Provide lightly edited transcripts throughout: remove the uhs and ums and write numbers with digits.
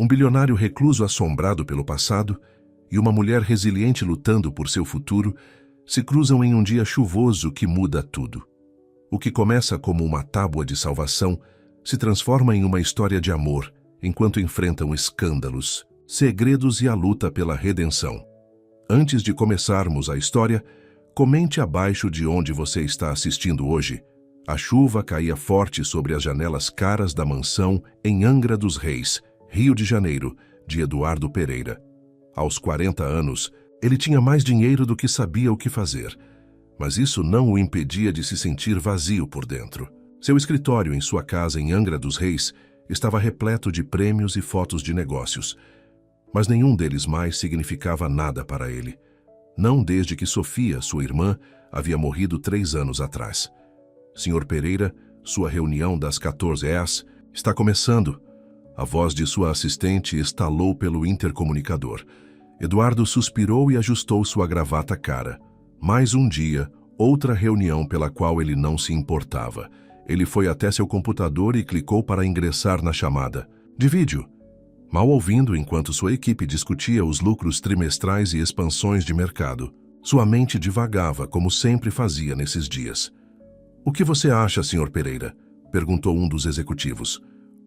Um bilionário recluso assombrado pelo passado e uma mulher resiliente lutando por seu futuro se cruzam em um dia chuvoso que muda tudo. O que começa como uma tábua de salvação se transforma em uma história de amor enquanto enfrentam escândalos, segredos e a luta pela redenção. Antes de começarmos a história, comente abaixo de onde você está assistindo hoje. A chuva caía forte sobre as janelas caras da mansão em Angra dos Reis, Rio de Janeiro, de Eduardo Pereira. Aos 40 anos, ele tinha mais dinheiro do que sabia o que fazer, mas isso não o impedia de se sentir vazio por dentro. Seu escritório em sua casa em Angra dos Reis estava repleto de prêmios e fotos de negócios, mas nenhum deles mais significava nada para ele. Não desde que Sofia, sua irmã, havia morrido 3 anos atrás. Senhor Pereira, sua reunião das 14 horas está começando. A voz de sua assistente estalou pelo intercomunicador. Eduardo suspirou e ajustou sua gravata cara. Mais um dia, outra reunião pela qual ele não se importava. Ele foi até seu computador e clicou para ingressar na chamada de vídeo, mal ouvindo enquanto sua equipe discutia os lucros trimestrais e expansões de mercado. Sua mente divagava, como sempre fazia nesses dias. "O que você acha, Sr. Pereira?" perguntou um dos executivos.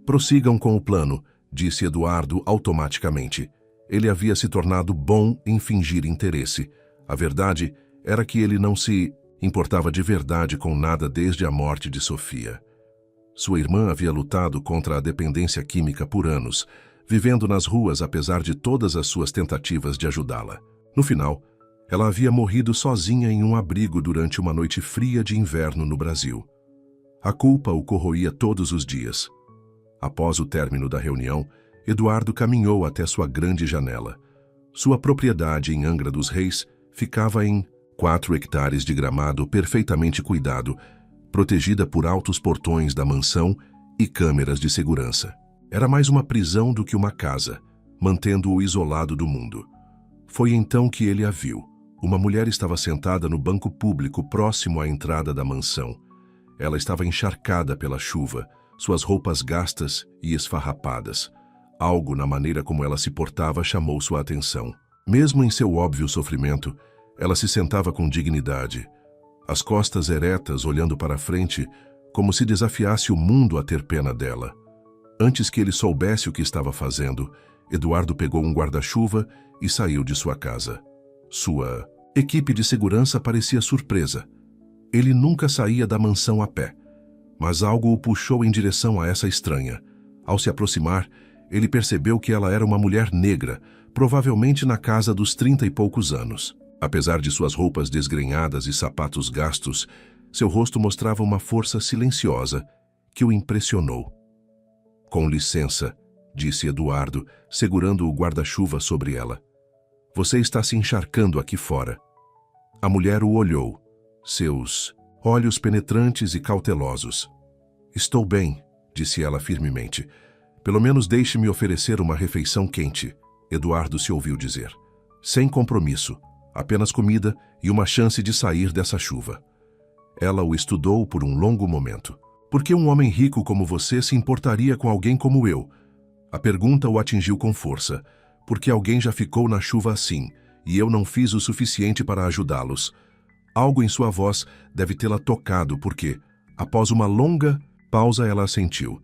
"Prossigam com o plano", disse Eduardo automaticamente. Ele havia se tornado bom em fingir interesse. A verdade era que ele não se importava de verdade com nada desde a morte de Sofia. Sua irmã havia lutado contra a dependência química por anos, vivendo nas ruas apesar de todas as suas tentativas de ajudá-la. No final, ela havia morrido sozinha em um abrigo durante uma noite fria de inverno no Brasil. A culpa o corroía todos os dias. Após o término da reunião, Eduardo caminhou até sua grande janela. Sua propriedade em Angra dos Reis ficava em 4 hectares de gramado perfeitamente cuidado, protegida por altos portões da mansão e câmeras de segurança. Era mais uma prisão do que uma casa, mantendo-o isolado do mundo. Foi então que ele a viu. Uma mulher estava sentada no banco público próximo à entrada da mansão. Ela estava encharcada pela chuva, suas roupas gastas e esfarrapadas. Algo na maneira como ela se portava chamou sua atenção. Mesmo em seu óbvio sofrimento, ela se sentava com dignidade, as costas eretas olhando para frente, como se desafiasse o mundo a ter pena dela. Antes que ele soubesse o que estava fazendo, Eduardo pegou um guarda-chuva e saiu de sua casa. Sua equipe de segurança parecia surpresa. Ele nunca saía da mansão a pé, mas algo o puxou em direção a essa estranha. Ao se aproximar, ele percebeu que ela era uma mulher negra, provavelmente na casa dos 30 e poucos anos. Apesar de suas roupas desgrenhadas e sapatos gastos, seu rosto mostrava uma força silenciosa que o impressionou. "Com licença", disse Eduardo, segurando o guarda-chuva sobre ela. "Você está se encharcando aqui fora." A mulher o olhou, seus olhos penetrantes e cautelosos. "Estou bem", disse ela firmemente. "Pelo menos deixe-me oferecer uma refeição quente", Eduardo se ouviu dizer. "Sem compromisso, apenas comida e uma chance de sair dessa chuva." Ela o estudou por um longo momento. "Por que um homem rico como você se importaria com alguém como eu?" A pergunta o atingiu com força. "Porque alguém já ficou na chuva assim, e eu não fiz o suficiente para ajudá-los." Algo em sua voz deve tê-la tocado, porque, após uma longa pausa, ela assentiu.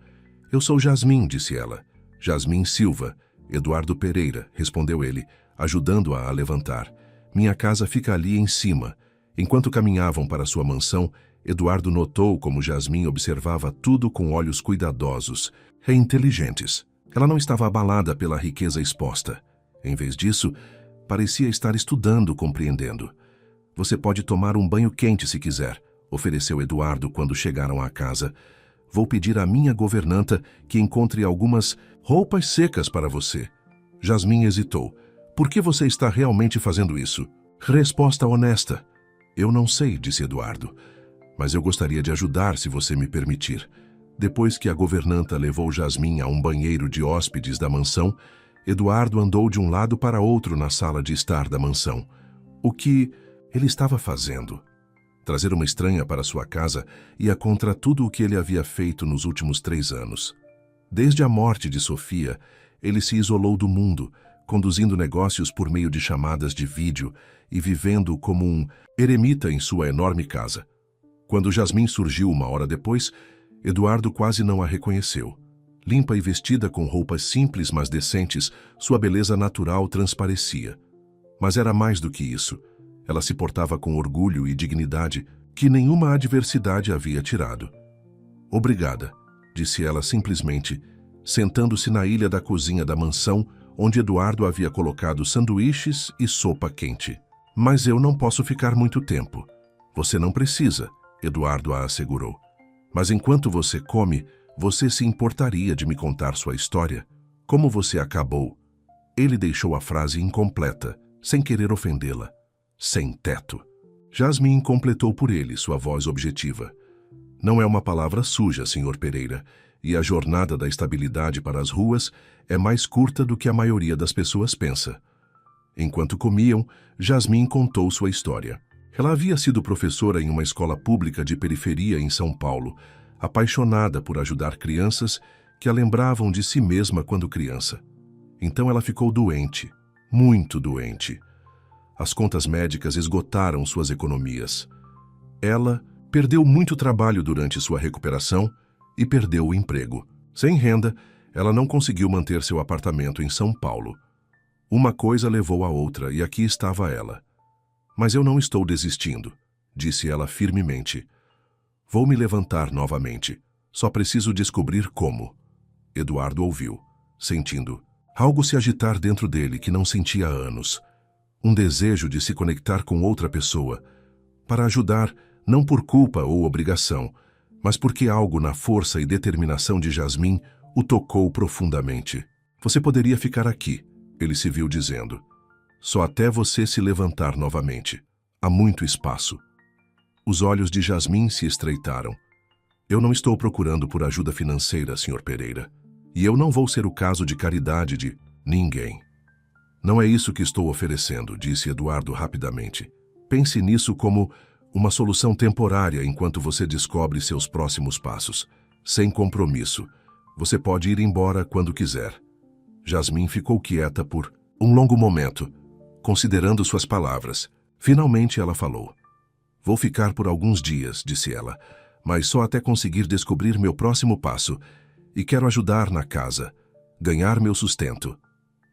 "Eu sou Jasmin", disse ela. "Jasmin Silva." "Eduardo Pereira", respondeu ele, ajudando-a a levantar. "Minha casa fica ali em cima." Enquanto caminhavam para sua mansão, Eduardo notou como Jasmin observava tudo com olhos cuidadosos e inteligentes. Ela não estava abalada pela riqueza exposta. Em vez disso, parecia estar estudando, compreendendo. "Você pode tomar um banho quente se quiser", ofereceu Eduardo quando chegaram à casa. "Vou pedir à minha governanta que encontre algumas roupas secas para você." Jasmin hesitou. "Por que você está realmente fazendo isso?" Resposta honesta. "Eu não sei", disse Eduardo, "mas eu gostaria de ajudar se você me permitir." Depois que a governanta levou Jasmin a um banheiro de hóspedes da mansão, Eduardo andou de um lado para outro na sala de estar da mansão. O que ele estava fazendo? Trazer uma estranha para sua casa ia contra tudo o que ele havia feito nos últimos 3 anos. Desde a morte de Sofia, ele se isolou do mundo, conduzindo negócios por meio de chamadas de vídeo e vivendo como um eremita em sua enorme casa. Quando Jasmine surgiu 1 hora depois, Eduardo quase não a reconheceu. Limpa e vestida com roupas simples mas decentes, sua beleza natural transparecia. Mas era mais do que isso. Ela se portava com orgulho e dignidade que nenhuma adversidade havia tirado. "Obrigada", disse ela simplesmente, sentando-se na ilha da cozinha da mansão, onde Eduardo havia colocado sanduíches e sopa quente. "Mas eu não posso ficar muito tempo." "Você não precisa", Eduardo a assegurou. "Mas enquanto você come, você se importaria de me contar sua história? Como você acabou?" Ele deixou a frase incompleta, sem querer ofendê-la. "Sem teto." Jasmine completou por ele, sua voz objetiva. "Não é uma palavra suja, Sr. Pereira, e a jornada da estabilidade para as ruas é mais curta do que a maioria das pessoas pensa." Enquanto comiam, Jasmine contou sua história. Ela havia sido professora em uma escola pública de periferia em São Paulo, apaixonada por ajudar crianças que a lembravam de si mesma quando criança. Então ela ficou doente, muito doente. As contas médicas esgotaram suas economias. Ela perdeu muito trabalho durante sua recuperação e perdeu o emprego. Sem renda, ela não conseguiu manter seu apartamento em São Paulo. Uma coisa levou a outra e aqui estava ela. "Mas eu não estou desistindo", disse ela firmemente. "Vou me levantar novamente. Só preciso descobrir como." Eduardo ouviu, sentindo algo se agitar dentro dele que não sentia há anos. Um desejo de se conectar com outra pessoa, para ajudar, não por culpa ou obrigação, mas porque algo na força e determinação de Jasmine o tocou profundamente. "Você poderia ficar aqui", ele se viu dizendo. "Só até você se levantar novamente. Há muito espaço." Os olhos de Jasmine se estreitaram. "Eu não estou procurando por ajuda financeira, Sr. Pereira. E eu não vou ser o caso de caridade de ninguém." "Não é isso que estou oferecendo", disse Eduardo rapidamente. "Pense nisso como uma solução temporária enquanto você descobre seus próximos passos. Sem compromisso. Você pode ir embora quando quiser." Jasmine ficou quieta por um longo momento, considerando suas palavras. Finalmente ela falou. "Vou ficar por alguns dias", disse ela, "mas só até conseguir descobrir meu próximo passo. E quero ajudar na casa, ganhar meu sustento."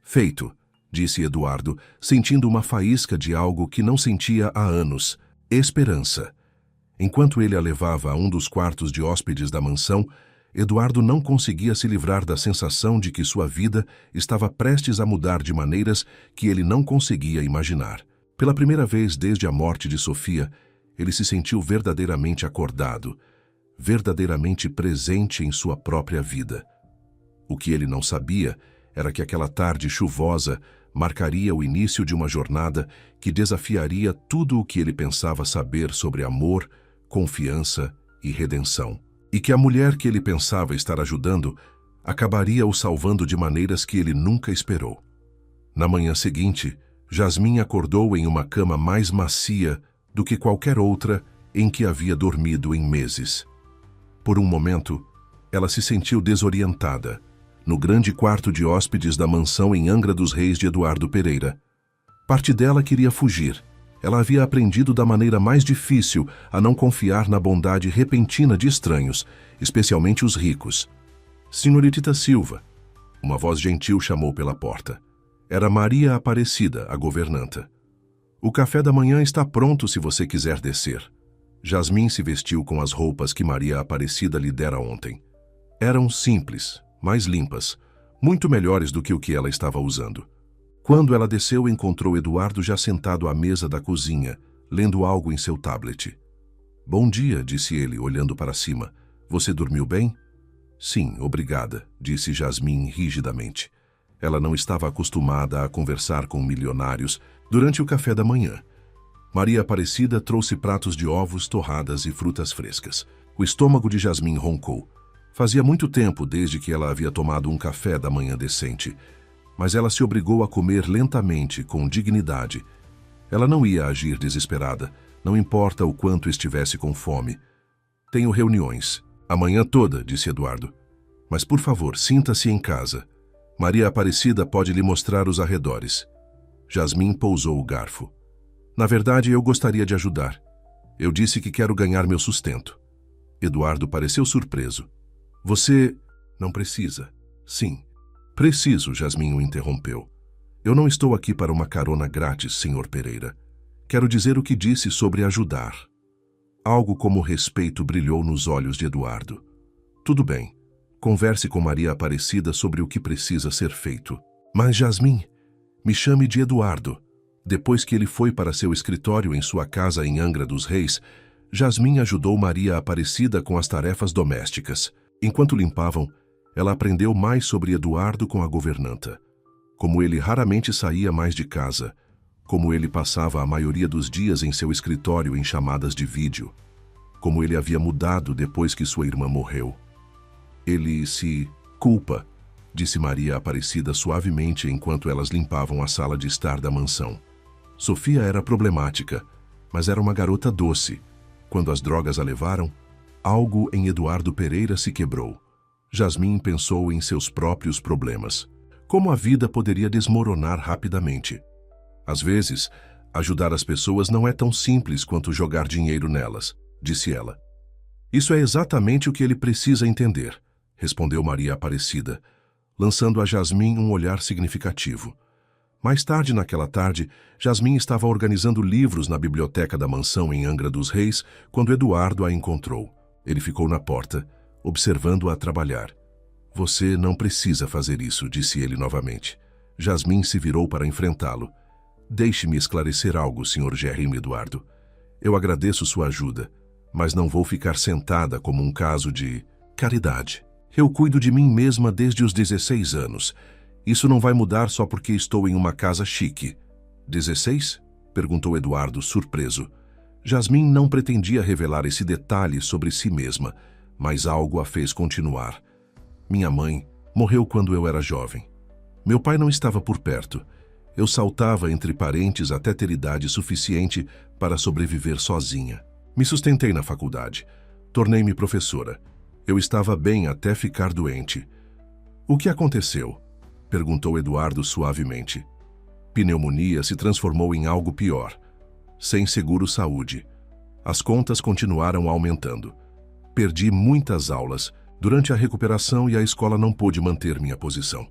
"Feito", disse Eduardo, sentindo uma faísca de algo que não sentia há anos: esperança. Enquanto ele a levava a um dos quartos de hóspedes da mansão, Eduardo não conseguia se livrar da sensação de que sua vida estava prestes a mudar de maneiras que ele não conseguia imaginar. Pela primeira vez desde a morte de Sofia, ele se sentiu verdadeiramente acordado, verdadeiramente presente em sua própria vida. O que ele não sabia era que aquela tarde chuvosa marcaria o início de uma jornada que desafiaria tudo o que ele pensava saber sobre amor, confiança e redenção. E que a mulher que ele pensava estar ajudando acabaria o salvando de maneiras que ele nunca esperou. Na manhã seguinte, Jasmine acordou em uma cama mais macia do que qualquer outra em que havia dormido em meses. Por um momento, ela se sentiu desorientada, no grande quarto de hóspedes da mansão em Angra dos Reis de Eduardo Pereira. Parte dela queria fugir. Ela havia aprendido da maneira mais difícil a não confiar na bondade repentina de estranhos, especialmente os ricos. "Senhoritita Silva", uma voz gentil chamou pela porta. Era Maria Aparecida, a governanta. "O café da manhã está pronto se você quiser descer." Jasmine se vestiu com as roupas que Maria Aparecida lhe dera ontem. Eram simples, mais limpas, muito melhores do que o que ela estava usando. Quando ela desceu, encontrou Eduardo já sentado à mesa da cozinha, lendo algo em seu tablet. "Bom dia", disse ele, olhando para cima. "Você dormiu bem?" "Sim, obrigada", disse Jasmine rigidamente. Ela não estava acostumada a conversar com milionários durante o café da manhã. Maria Aparecida trouxe pratos de ovos, torradas e frutas frescas. O estômago de Jasmine roncou. Fazia muito tempo desde que ela havia tomado um café da manhã decente, mas ela se obrigou a comer lentamente, com dignidade. Ela não ia agir desesperada, não importa o quanto estivesse com fome. "Tenho reuniões. A manhã toda", disse Eduardo. "Mas, por favor, sinta-se em casa." Maria Aparecida pode lhe mostrar os arredores. Jasmin pousou o garfo. Na verdade, eu gostaria de ajudar. Eu disse que quero ganhar meu sustento. Eduardo pareceu surpreso. Você não precisa. Sim, preciso, Jasmin o interrompeu. Eu não estou aqui para uma carona grátis, Sr. Pereira. Quero dizer o que disse sobre ajudar. Algo como respeito brilhou nos olhos de Eduardo. Tudo bem. Converse com Maria Aparecida sobre o que precisa ser feito. Mas, Jasmin, me chame de Eduardo. Depois que ele foi para seu escritório em sua casa em Angra dos Reis, Jasmin ajudou Maria Aparecida com as tarefas domésticas. Enquanto limpavam, ela aprendeu mais sobre Eduardo com a governanta. Como ele raramente saía mais de casa, como ele passava a maioria dos dias em seu escritório em chamadas de vídeo, como ele havia mudado depois que sua irmã morreu. Ele se culpa, disse Maria Aparecida suavemente enquanto elas limpavam a sala de estar da mansão. Sofia era problemática, mas era uma garota doce. Quando as drogas a levaram, algo em Eduardo Pereira se quebrou. Jasmin pensou em seus próprios problemas. Como a vida poderia desmoronar rapidamente. Às vezes, ajudar as pessoas não é tão simples quanto jogar dinheiro nelas, disse ela. Isso é exatamente o que ele precisa entender, respondeu Maria Aparecida, lançando a Jasmin um olhar significativo. Mais tarde naquela tarde, Jasmin estava organizando livros na biblioteca da mansão em Angra dos Reis quando Eduardo a encontrou. Ele ficou na porta, observando-a trabalhar. Você não precisa fazer isso, disse ele novamente. Jasmin se virou para enfrentá-lo. Deixe-me esclarecer algo, Sr. Jerrym Eduardo. Eu agradeço sua ajuda, mas não vou ficar sentada como um caso de caridade. Eu cuido de mim mesma desde os 16 anos. Isso não vai mudar só porque estou em uma casa chique. 16? Perguntou Eduardo, surpreso. Jasmin não pretendia revelar esse detalhe sobre si mesma, mas algo a fez continuar. Minha mãe morreu quando eu era jovem. Meu pai não estava por perto. Eu saltava entre parentes até ter idade suficiente para sobreviver sozinha. Me sustentei na faculdade. Tornei-me professora. Eu estava bem até ficar doente. O que aconteceu? Perguntou Eduardo suavemente. Pneumonia se transformou em algo pior. Sem seguro-saúde. As contas continuaram aumentando. Perdi muitas aulas durante a recuperação e a escola não pôde manter minha posição.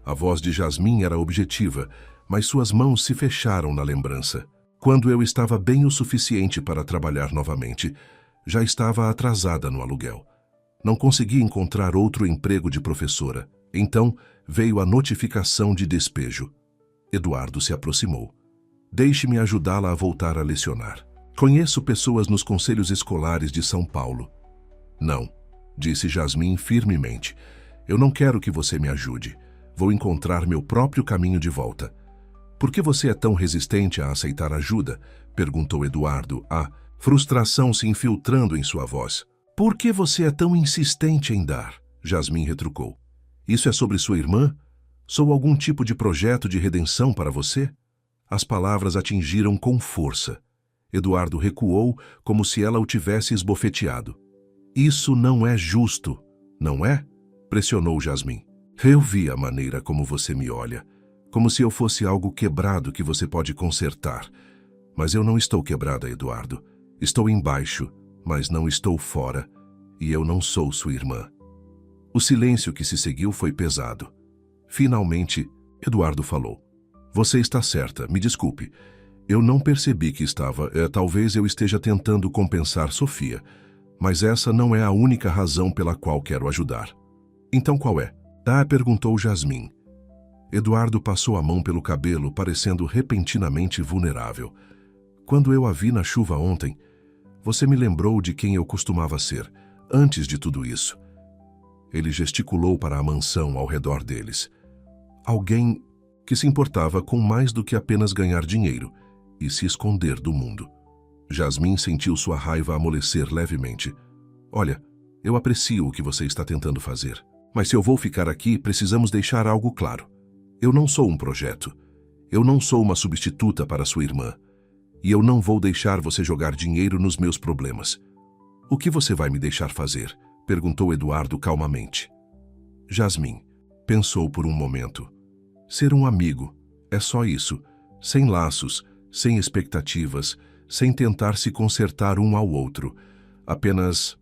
A voz de Jasmin era objetiva, mas suas mãos se fecharam na lembrança. Quando eu estava bem o suficiente para trabalhar novamente, já estava atrasada no aluguel. Não consegui encontrar outro emprego de professora. Então veio a notificação de despejo. Eduardo se aproximou. Deixe-me ajudá-la a voltar a lecionar. Conheço pessoas nos conselhos escolares de São Paulo. Não, disse Jasmin firmemente. Eu não quero que você me ajude. Vou encontrar meu próprio caminho de volta. Por que você é tão resistente a aceitar ajuda? Perguntou Eduardo, a frustração se infiltrando em sua voz. Por que você é tão insistente em dar? Jasmin retrucou. Isso é sobre sua irmã? Sou algum tipo de projeto de redenção para você? As palavras atingiram com força. Eduardo recuou como se ela o tivesse esbofeteado. Isso não é justo, não é? Pressionou Jasmin. Eu vi a maneira como você me olha, como se eu fosse algo quebrado que você pode consertar. Mas eu não estou quebrada, Eduardo. Estou embaixo, mas não estou fora, e eu não sou sua irmã. O silêncio que se seguiu foi pesado. Finalmente, Eduardo falou. Você está certa, me desculpe. Eu não percebi que estava. Talvez eu esteja tentando compensar Sofia, mas essa não é a única razão pela qual quero ajudar. Então qual é? Perguntou Jasmin. Eduardo passou a mão pelo cabelo, parecendo repentinamente vulnerável. Quando eu a vi na chuva ontem, você me lembrou de quem eu costumava ser, antes de tudo isso. Ele gesticulou para a mansão ao redor deles. Alguém que se importava com mais do que apenas ganhar dinheiro e se esconder do mundo. Jasmin sentiu sua raiva amolecer levemente. Olha, eu aprecio o que você está tentando fazer, mas se eu vou ficar aqui, precisamos deixar algo claro. Eu não sou um projeto. Eu não sou uma substituta para sua irmã. E eu não vou deixar você jogar dinheiro nos meus problemas. O que você vai me deixar fazer? Perguntou Eduardo calmamente. Jasmin, Pensou por um momento. Ser um amigo, é só isso, sem laços, sem expectativas, sem tentar se consertar um ao outro. Apenas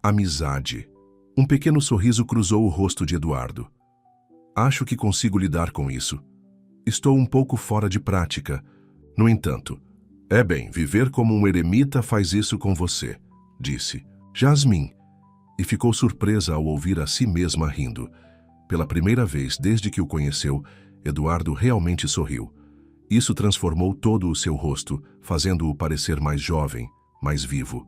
amizade. Um pequeno sorriso cruzou o rosto de Eduardo. Acho que consigo lidar com isso. Estou um pouco fora de prática. No entanto, viver como um eremita faz isso com você, disse Jasmine, e ficou surpresa ao ouvir a si mesma rindo. Pela primeira vez desde que o conheceu, Eduardo realmente sorriu. Isso transformou todo o seu rosto, fazendo-o parecer mais jovem, mais vivo.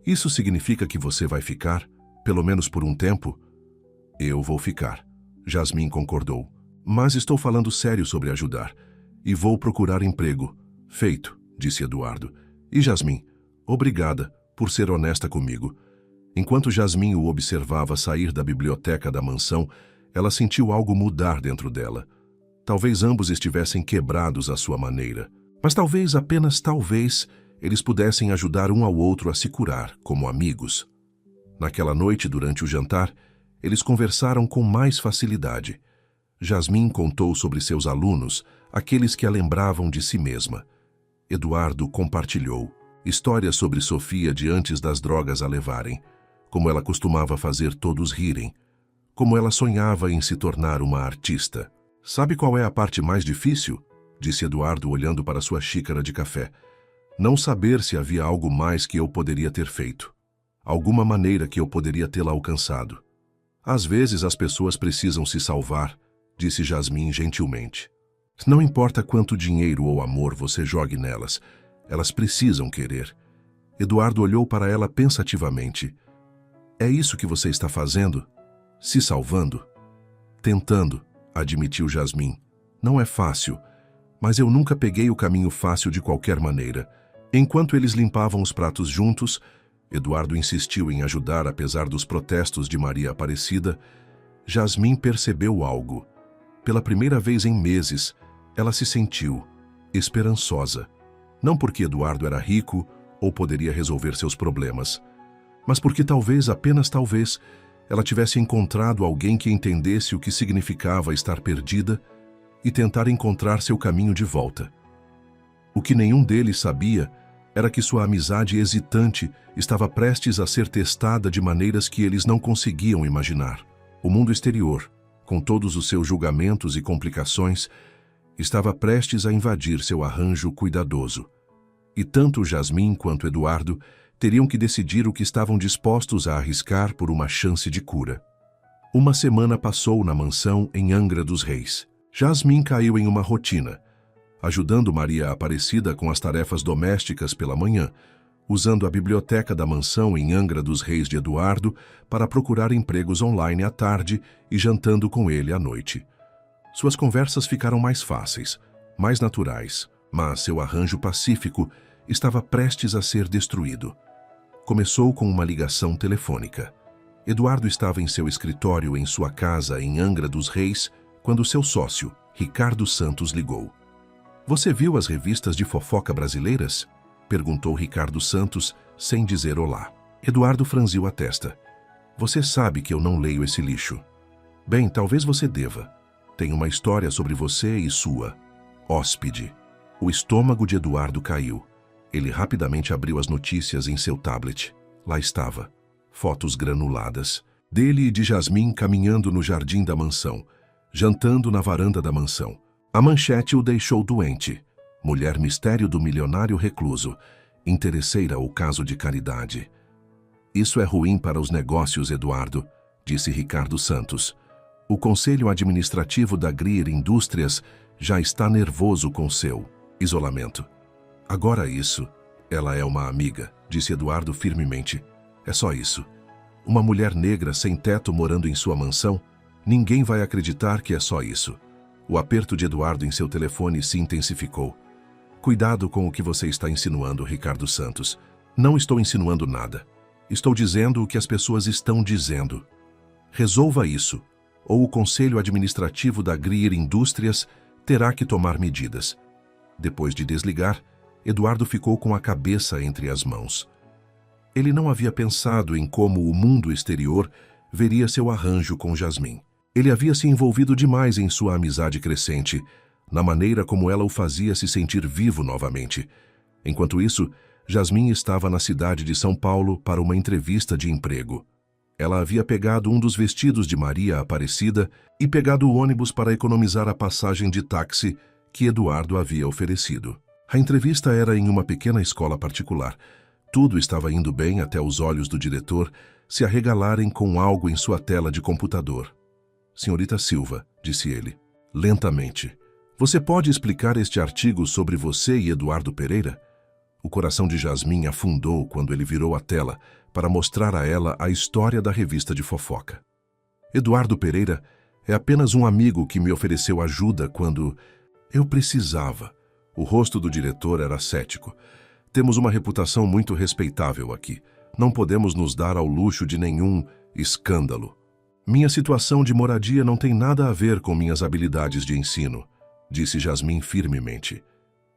Isso significa que você vai ficar, pelo menos por um tempo? Eu vou ficar, Jasmine concordou. Mas estou falando sério sobre ajudar. E vou procurar emprego. Feito, disse Eduardo. E Jasmine, obrigada por ser honesta comigo. Enquanto Jasmine o observava sair da biblioteca da mansão, ela sentiu algo mudar dentro dela. Talvez ambos estivessem quebrados à sua maneira. Mas talvez, apenas talvez, eles pudessem ajudar um ao outro a se curar, como amigos. Naquela noite, durante o jantar, eles conversaram com mais facilidade. Jasmine contou sobre seus alunos, aqueles que a lembravam de si mesma. Eduardo compartilhou histórias sobre Sofia de antes das drogas a levarem, como ela costumava fazer todos rirem, como ela sonhava em se tornar uma artista. Sabe qual é a parte mais difícil? Disse Eduardo olhando para sua xícara de café. Não saber se havia algo mais que eu poderia ter feito. Alguma maneira que eu poderia tê-la alcançado. Às vezes as pessoas precisam se salvar, disse Jasmine gentilmente. Não importa quanto dinheiro ou amor você jogue nelas, elas precisam querer. Eduardo olhou para ela pensativamente. É isso que você está fazendo? Se salvando? Tentando, admitiu Jasmine. Não é fácil, mas eu nunca peguei o caminho fácil de qualquer maneira. Enquanto eles limpavam os pratos juntos, Eduardo insistiu em ajudar apesar dos protestos de Maria Aparecida. Jasmine percebeu algo. Pela primeira vez em meses, ela se sentiu esperançosa. Não porque Eduardo era rico ou poderia resolver seus problemas, mas porque talvez, apenas talvez, ela tivesse encontrado alguém que entendesse o que significava estar perdida e tentar encontrar seu caminho de volta. O que nenhum deles sabia era que sua amizade hesitante estava prestes a ser testada de maneiras que eles não conseguiam imaginar. O mundo exterior, com todos os seus julgamentos e complicações, estava prestes a invadir seu arranjo cuidadoso. E tanto Jasmine quanto Eduardo teriam que decidir o que estavam dispostos a arriscar por uma chance de cura. Uma semana passou na mansão em Angra dos Reis. Jasmine caiu em uma rotina, ajudando Maria Aparecida com as tarefas domésticas pela manhã, usando a biblioteca da mansão em Angra dos Reis de Eduardo para procurar empregos online à tarde e jantando com ele à noite. Suas conversas ficaram mais fáceis, mais naturais, mas seu arranjo pacífico estava prestes a ser destruído. Começou com uma ligação telefônica. Eduardo estava em seu escritório em sua casa em Angra dos Reis quando seu sócio, Ricardo Santos, ligou. Você viu as revistas de fofoca brasileiras? Perguntou Ricardo Santos, sem dizer olá. Eduardo franziu a testa. Você sabe que eu não leio esse lixo. Bem, talvez você deva. Tem uma história sobre você e sua hóspede. O estômago de Eduardo caiu. Ele rapidamente abriu as notícias em seu tablet. Lá estava. Fotos granuladas. Dele e de Jasmine caminhando no jardim da mansão, jantando na varanda da mansão. A manchete o deixou doente. Mulher mistério do milionário recluso. Interesseira ou caso de caridade. Isso é ruim para os negócios, Eduardo, disse Ricardo Santos. O Conselho Administrativo da Grier Indústrias já está nervoso com seu isolamento. Agora isso, ela é uma amiga, disse Eduardo firmemente. É só isso. Uma mulher negra sem teto morando em sua mansão? Ninguém vai acreditar que é só isso. O aperto de Eduardo em seu telefone se intensificou. Cuidado com o que você está insinuando, Ricardo Santos. Não estou insinuando nada. Estou dizendo o que as pessoas estão dizendo. Resolva isso, ou o Conselho Administrativo da Grier Indústrias terá que tomar medidas. Depois de desligar, Eduardo ficou com a cabeça entre as mãos. Ele não havia pensado em como o mundo exterior veria seu arranjo com Jasmine. Ele havia se envolvido demais em sua amizade crescente, na maneira como ela o fazia se sentir vivo novamente. Enquanto isso, Jasmine estava na cidade de São Paulo para uma entrevista de emprego. Ela havia pegado um dos vestidos de Maria Aparecida e pegado o ônibus para economizar a passagem de táxi que Eduardo havia oferecido. A entrevista era em uma pequena escola particular. Tudo estava indo bem até os olhos do diretor se arregalarem com algo em sua tela de computador. Senhorita Silva, disse ele, lentamente, você pode explicar este artigo sobre você e Eduardo Pereira? O coração de Jasmine afundou quando ele virou a tela para mostrar a ela a história da revista de fofoca. Eduardo Pereira é apenas um amigo que me ofereceu ajuda quando eu precisava. O rosto do diretor era cético. Temos uma reputação muito respeitável aqui. Não podemos nos dar ao luxo de nenhum escândalo. Minha situação de moradia não tem nada a ver com minhas habilidades de ensino, disse Jasmine firmemente.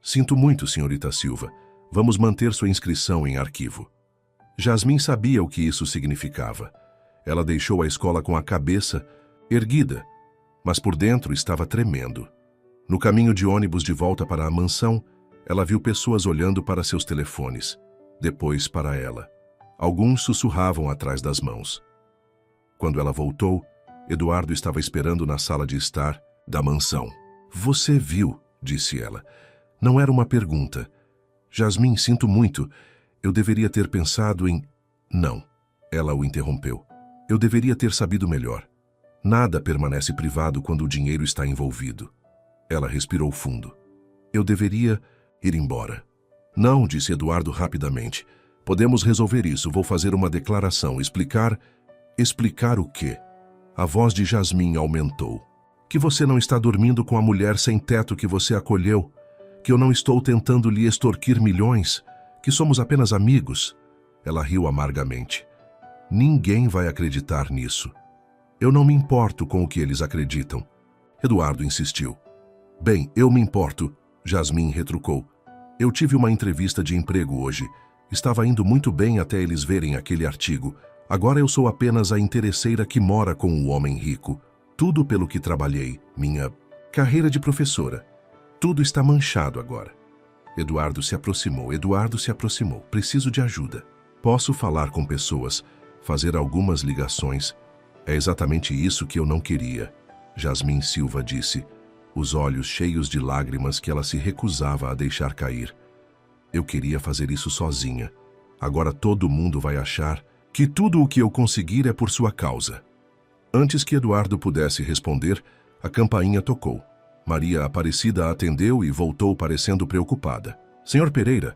Sinto muito, senhorita Silva. Vamos manter sua inscrição em arquivo. Jasmine sabia o que isso significava. Ela deixou a escola com a cabeça erguida, mas por dentro estava tremendo. No caminho de ônibus de volta para a mansão, ela viu pessoas olhando para seus telefones, depois para ela. Alguns sussurravam atrás das mãos. Quando ela voltou, Eduardo estava esperando na sala de estar da mansão. Você viu, disse ela. Não era uma pergunta. Jasmine, sinto muito. Eu deveria ter pensado em... Não, ela o interrompeu. Eu deveria ter sabido melhor. Nada permanece privado quando o dinheiro está envolvido. Ela respirou fundo. Eu deveria ir embora. Não, disse Eduardo rapidamente. Podemos resolver isso. Vou fazer uma declaração. Explicar... Explicar o quê? A voz de Jasmine aumentou. Que você não está dormindo com a mulher sem teto que você acolheu. Que eu não estou tentando lhe extorquir milhões. Que somos apenas amigos. Ela riu amargamente. Ninguém vai acreditar nisso. Eu não me importo com o que eles acreditam. Eduardo insistiu. Bem, eu me importo, Jasmine retrucou. Eu tive uma entrevista de emprego hoje. Estava indo muito bem até eles verem aquele artigo. Agora eu sou apenas a interesseira que mora com o homem rico. Tudo pelo que trabalhei, minha carreira de professora. Tudo está manchado agora. Eduardo se aproximou. Preciso de ajuda. Posso falar com pessoas, fazer algumas ligações. É exatamente isso que eu não queria, Jasmine Silva disse, os olhos cheios de lágrimas que ela se recusava a deixar cair. Eu queria fazer isso sozinha. Agora todo mundo vai achar que tudo o que eu conseguir é por sua causa. Antes que Eduardo pudesse responder, a campainha tocou. Maria Aparecida atendeu e voltou parecendo preocupada. Senhor Pereira,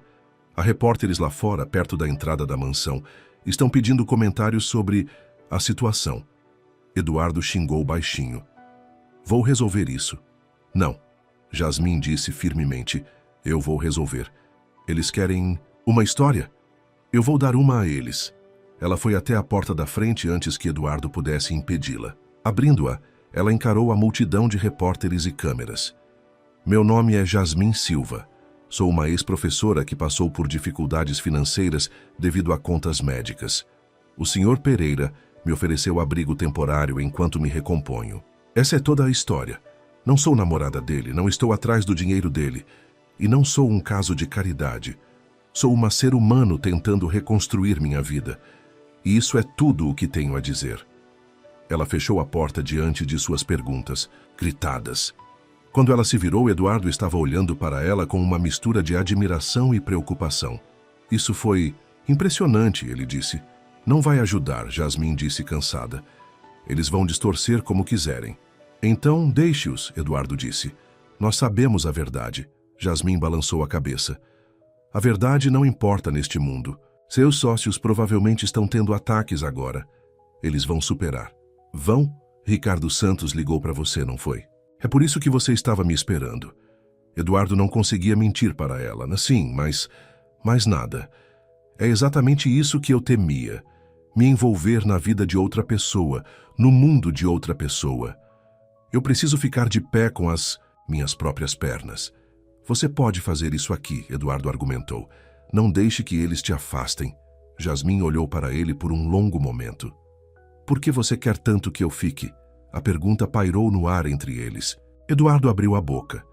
há repórteres lá fora, perto da entrada da mansão, estão pedindo comentários sobre a situação. Eduardo xingou baixinho. Vou resolver isso. Não, Jasmine disse firmemente. Eu vou resolver. Eles querem uma história? Eu vou dar uma a eles. Ela foi até a porta da frente antes que Eduardo pudesse impedi-la. Abrindo-a, ela encarou a multidão de repórteres e câmeras. Meu nome é Jasmine Silva. Sou uma ex-professora que passou por dificuldades financeiras devido a contas médicas. O senhor Pereira me ofereceu abrigo temporário enquanto me recomponho. Essa é toda a história. Não sou namorada dele, não estou atrás do dinheiro dele. E não sou um caso de caridade. Sou um ser humano tentando reconstruir minha vida. E isso é tudo o que tenho a dizer. Ela fechou a porta diante de suas perguntas, gritadas. Quando ela se virou, Eduardo estava olhando para ela com uma mistura de admiração e preocupação. Isso foi impressionante, ele disse. Não vai ajudar, Jasmine disse cansada. Eles vão distorcer como quiserem. Então, deixe-os, Eduardo disse. Nós sabemos a verdade. Jasmine balançou a cabeça. A verdade não importa neste mundo. Seus sócios provavelmente estão tendo ataques agora. Eles vão superar. Vão? Ricardo Santos ligou para você, não foi? É por isso que você estava me esperando. Eduardo não conseguia mentir para ela. Sim, mas nada. É exatamente isso que eu temia. Me envolver na vida de outra pessoa, no mundo de outra pessoa. Eu preciso ficar de pé com as minhas próprias pernas. Você pode fazer isso aqui, Eduardo argumentou. Não deixe que eles te afastem. Jasmine olhou para ele por um longo momento. Por que você quer tanto que eu fique? A pergunta pairou no ar entre eles. Eduardo abriu a boca.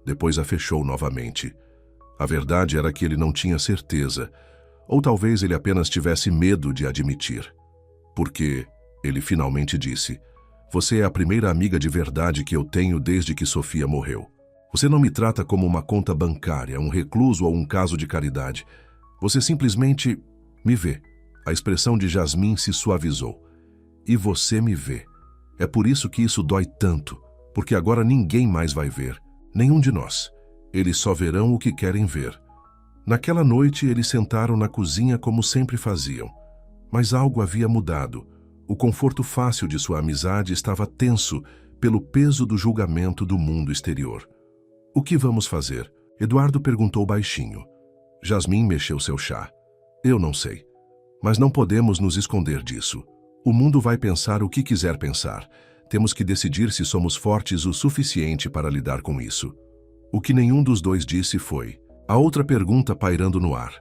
Depois a fechou novamente. A verdade era que ele não tinha certeza, ou talvez ele apenas tivesse medo de admitir. Porque, ele finalmente disse, você é a primeira amiga de verdade que eu tenho desde que Sofia morreu. Você não me trata como uma conta bancária, um recluso ou um caso de caridade. Você simplesmente me vê. A expressão de Jasmine se suavizou. E você me vê. É por isso que isso dói tanto, porque agora ninguém mais vai ver, nenhum de nós. Eles só verão o que querem ver. Naquela noite, eles sentaram na cozinha como sempre faziam. Mas algo havia mudado. O conforto fácil de sua amizade estava tenso pelo peso do julgamento do mundo exterior. O que vamos fazer? Eduardo perguntou baixinho. Jasmine mexeu seu chá. Eu não sei. Mas não podemos nos esconder disso. O mundo vai pensar o que quiser pensar. Temos que decidir se somos fortes o suficiente para lidar com isso. O que nenhum dos dois disse foi a outra pergunta pairando no ar.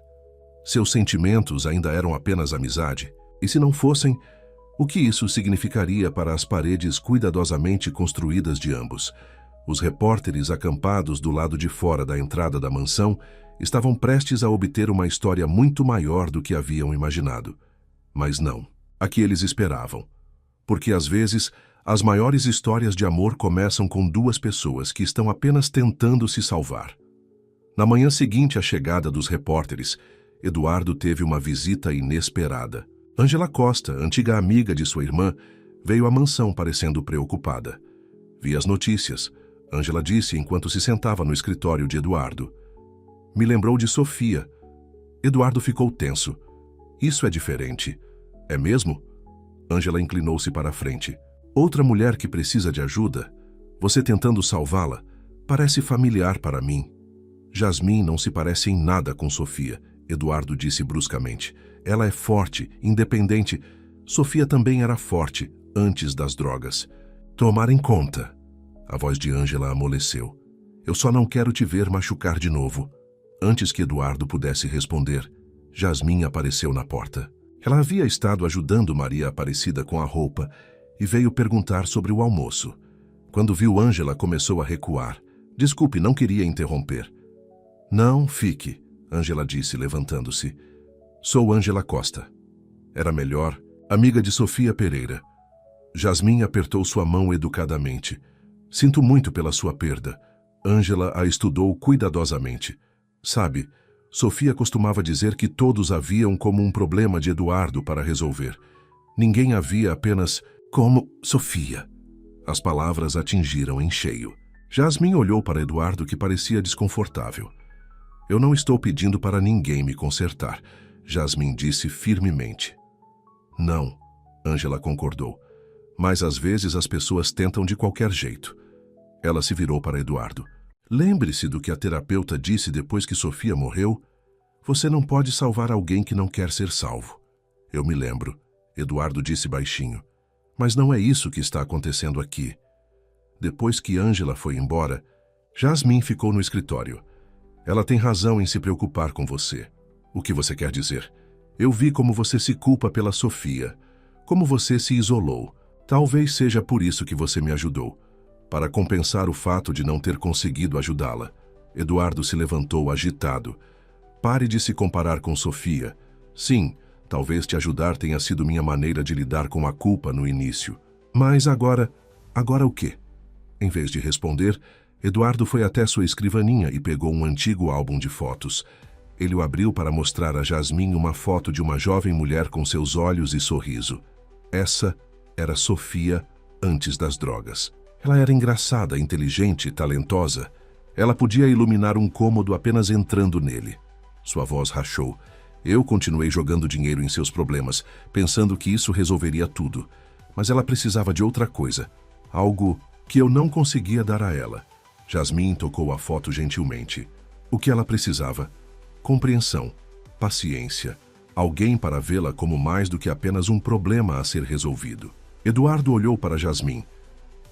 Seus sentimentos ainda eram apenas amizade? E se não fossem, o que isso significaria para as paredes cuidadosamente construídas de ambos? Os repórteres acampados do lado de fora da entrada da mansão estavam prestes a obter uma história muito maior do que haviam imaginado. Mas não, a que eles esperavam. Porque às vezes, as maiores histórias de amor começam com duas pessoas que estão apenas tentando se salvar. Na manhã seguinte à chegada dos repórteres, Eduardo teve uma visita inesperada. Ângela Costa, antiga amiga de sua irmã, veio à mansão parecendo preocupada. Vi as notícias, Ângela disse enquanto se sentava no escritório de Eduardo. Me lembrou de Sofia. Eduardo ficou tenso. Isso é diferente. É mesmo? Ângela inclinou-se para a frente. Outra mulher que precisa de ajuda? Você tentando salvá-la? Parece familiar para mim. Jasmine não se parece em nada com Sofia, Eduardo disse bruscamente. Ela é forte, independente. Sofia também era forte, antes das drogas. Tomar em conta. A voz de Ângela amoleceu. Eu só não quero te ver machucar de novo. Antes que Eduardo pudesse responder, Jasmine apareceu na porta. Ela havia estado ajudando Maria Aparecida com a roupa e veio perguntar sobre o almoço. Quando viu Ângela, começou a recuar. Desculpe, não queria interromper. Não, fique, Ângela disse, levantando-se. Sou Ângela Costa. Era melhor, amiga de Sofia Pereira. Jasmine apertou sua mão educadamente. Sinto muito pela sua perda. Ângela a estudou cuidadosamente. Sabe, Sofia costumava dizer que todos haviam como um problema de Eduardo para resolver. Ninguém havia apenas como Sofia. As palavras atingiram em cheio. Jasmine olhou para Eduardo, que parecia desconfortável. Eu não estou pedindo para ninguém me consertar, Jasmine disse firmemente. Não, Ângela concordou. Mas às vezes as pessoas tentam de qualquer jeito. Ela se virou para Eduardo. Lembre-se do que a terapeuta disse depois que Sofia morreu. Você não pode salvar alguém que não quer ser salvo. Eu me lembro, Eduardo disse baixinho. Mas não é isso que está acontecendo aqui. Depois que Ângela foi embora, Jasmine ficou no escritório. Ela tem razão em se preocupar com você. O que você quer dizer? Eu vi como você se culpa pela Sofia, como você se isolou. Talvez seja por isso que você me ajudou, para compensar o fato de não ter conseguido ajudá-la. Eduardo se levantou agitado. Pare de se comparar com Sofia. Sim, talvez te ajudar tenha sido minha maneira de lidar com a culpa no início. Mas agora o quê? Em vez de responder, Eduardo foi até sua escrivaninha e pegou um antigo álbum de fotos. Ele o abriu para mostrar a Jasmine uma foto de uma jovem mulher com seus olhos e sorriso. Essa era Sofia antes das drogas. Ela era engraçada, inteligente, talentosa. Ela podia iluminar um cômodo apenas entrando nele. Sua voz rachou. Eu continuei jogando dinheiro em seus problemas, pensando que isso resolveria tudo. Mas ela precisava de outra coisa. Algo que eu não conseguia dar a ela. Jasmine tocou a foto gentilmente. O que ela precisava? Compreensão, paciência, alguém para vê-la como mais do que apenas um problema a ser resolvido. Eduardo olhou para Jasmine.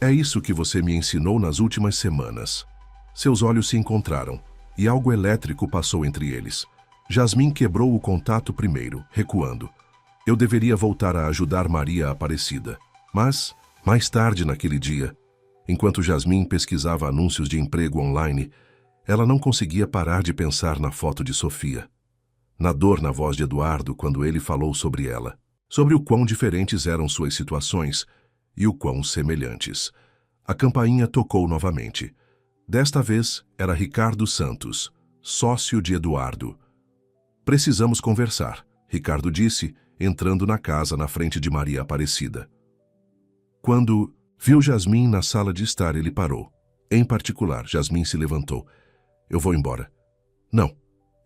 É isso que você me ensinou nas últimas semanas. Seus olhos se encontraram, e algo elétrico passou entre eles. Jasmine quebrou o contato primeiro, recuando. Eu deveria voltar a ajudar Maria Aparecida. Mas Mais tarde naquele dia, enquanto Jasmin pesquisava anúncios de emprego online, ela não conseguia parar de pensar na foto de Sofia. Na dor na voz de Eduardo quando ele falou sobre ela, sobre o quão diferentes eram suas situações e o quão semelhantes. A campainha tocou novamente. Desta vez era Ricardo Santos, sócio de Eduardo. Precisamos conversar, Ricardo disse, entrando na casa na frente de Maria Aparecida. Quando viu Jasmin na sala de estar, ele parou. Em particular, Jasmin se levantou. Eu vou embora. Não,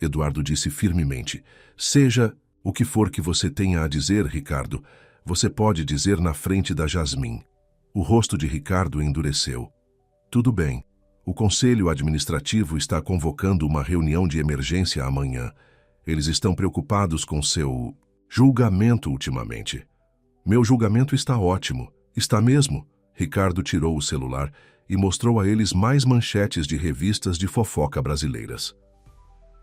Eduardo disse firmemente. Seja o que for que você tenha a dizer, Ricardo, você pode dizer na frente da Jasmin. O rosto de Ricardo endureceu. Tudo bem. O Conselho Administrativo está convocando uma reunião de emergência amanhã. Eles estão preocupados com seu julgamento ultimamente. Meu julgamento está ótimo. Está mesmo? Ricardo tirou o celular e mostrou a eles mais manchetes de revistas de fofoca brasileiras.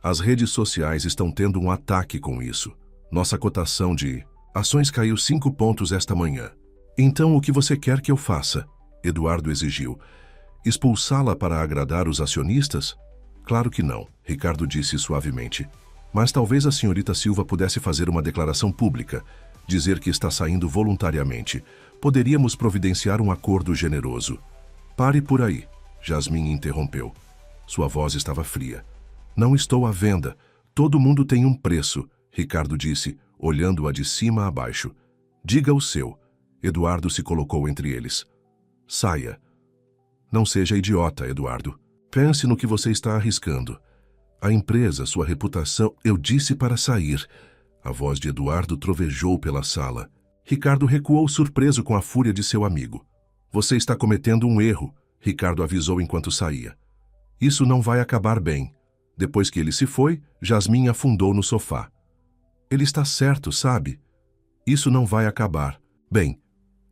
As redes sociais estão tendo um ataque com isso. Nossa cotação de ações caiu 5 pontos esta manhã. Então o que você quer que eu faça? Eduardo exigiu. Expulsá-la para agradar os acionistas? Claro que não, Ricardo disse suavemente. Mas talvez a senhorita Silva pudesse fazer uma declaração pública, dizer que está saindo voluntariamente. Poderíamos providenciar um acordo generoso. Pare por aí, Jasmin interrompeu. Sua voz estava fria. Não estou à venda. Todo mundo tem um preço, Ricardo disse, olhando-a de cima a baixo. Diga o seu. Eduardo se colocou entre eles. Saia. Não seja idiota, Eduardo. Pense no que você está arriscando. A empresa, sua reputação... Eu disse para sair. A voz de Eduardo trovejou pela sala. Ricardo recuou surpreso com a fúria de seu amigo. Você está cometendo um erro, Ricardo avisou enquanto saía. Isso não vai acabar bem. Depois que ele se foi, Jasmin afundou no sofá. Ele está certo, sabe? Isso não vai acabar. Bem,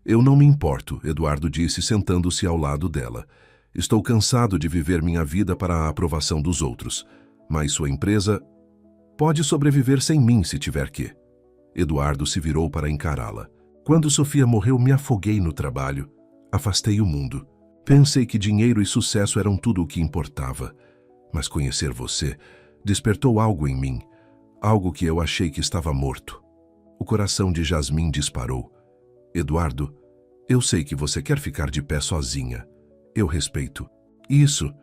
eu não me importo, Eduardo disse sentando-se ao lado dela. Estou cansado de viver minha vida para a aprovação dos outros. Mas sua empresa pode sobreviver sem mim se tiver que. Eduardo se virou para encará-la. Quando Sofia morreu, me afoguei no trabalho. Afastei o mundo. Pensei que dinheiro e sucesso eram tudo o que importava. Mas conhecer você despertou algo em mim. Algo que eu achei que estava morto. O coração de Jasmin disparou. Eduardo, eu sei que você quer ficar de pé sozinha. Eu respeito. Isso.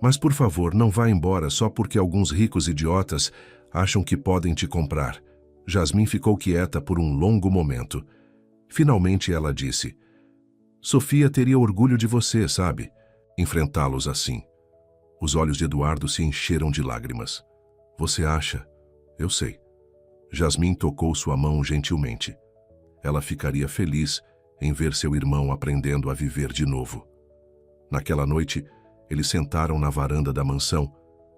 Mas por favor, não vá embora só porque alguns ricos idiotas acham que podem te comprar. Jasmin ficou quieta por um longo momento. Finalmente ela disse. Sofia teria orgulho de você, sabe? Enfrentá-los assim. Os olhos de Eduardo se encheram de lágrimas. Você acha? Eu sei. Jasmin tocou sua mão gentilmente. Ela ficaria feliz em ver seu irmão aprendendo a viver de novo. Naquela noite, eles sentaram na varanda da mansão,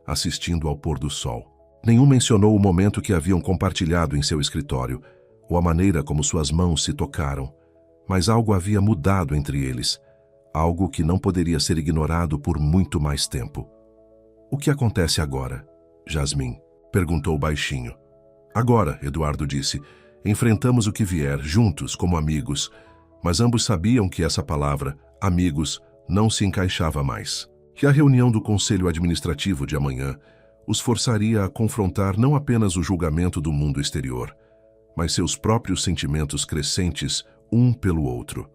assistindo ao pôr do sol. Nenhum mencionou o momento que haviam compartilhado em seu escritório, ou a maneira como suas mãos se tocaram. Mas algo havia mudado entre eles, algo que não poderia ser ignorado por muito mais tempo. O que acontece agora, Jasmin? Perguntou baixinho. Agora, Eduardo disse, enfrentamos o que vier, juntos, como amigos, mas ambos sabiam que essa palavra, amigos, não se encaixava mais. Que a reunião do Conselho Administrativo de amanhã os forçaria a confrontar não apenas o julgamento do mundo exterior, mas seus próprios sentimentos crescentes um pelo outro.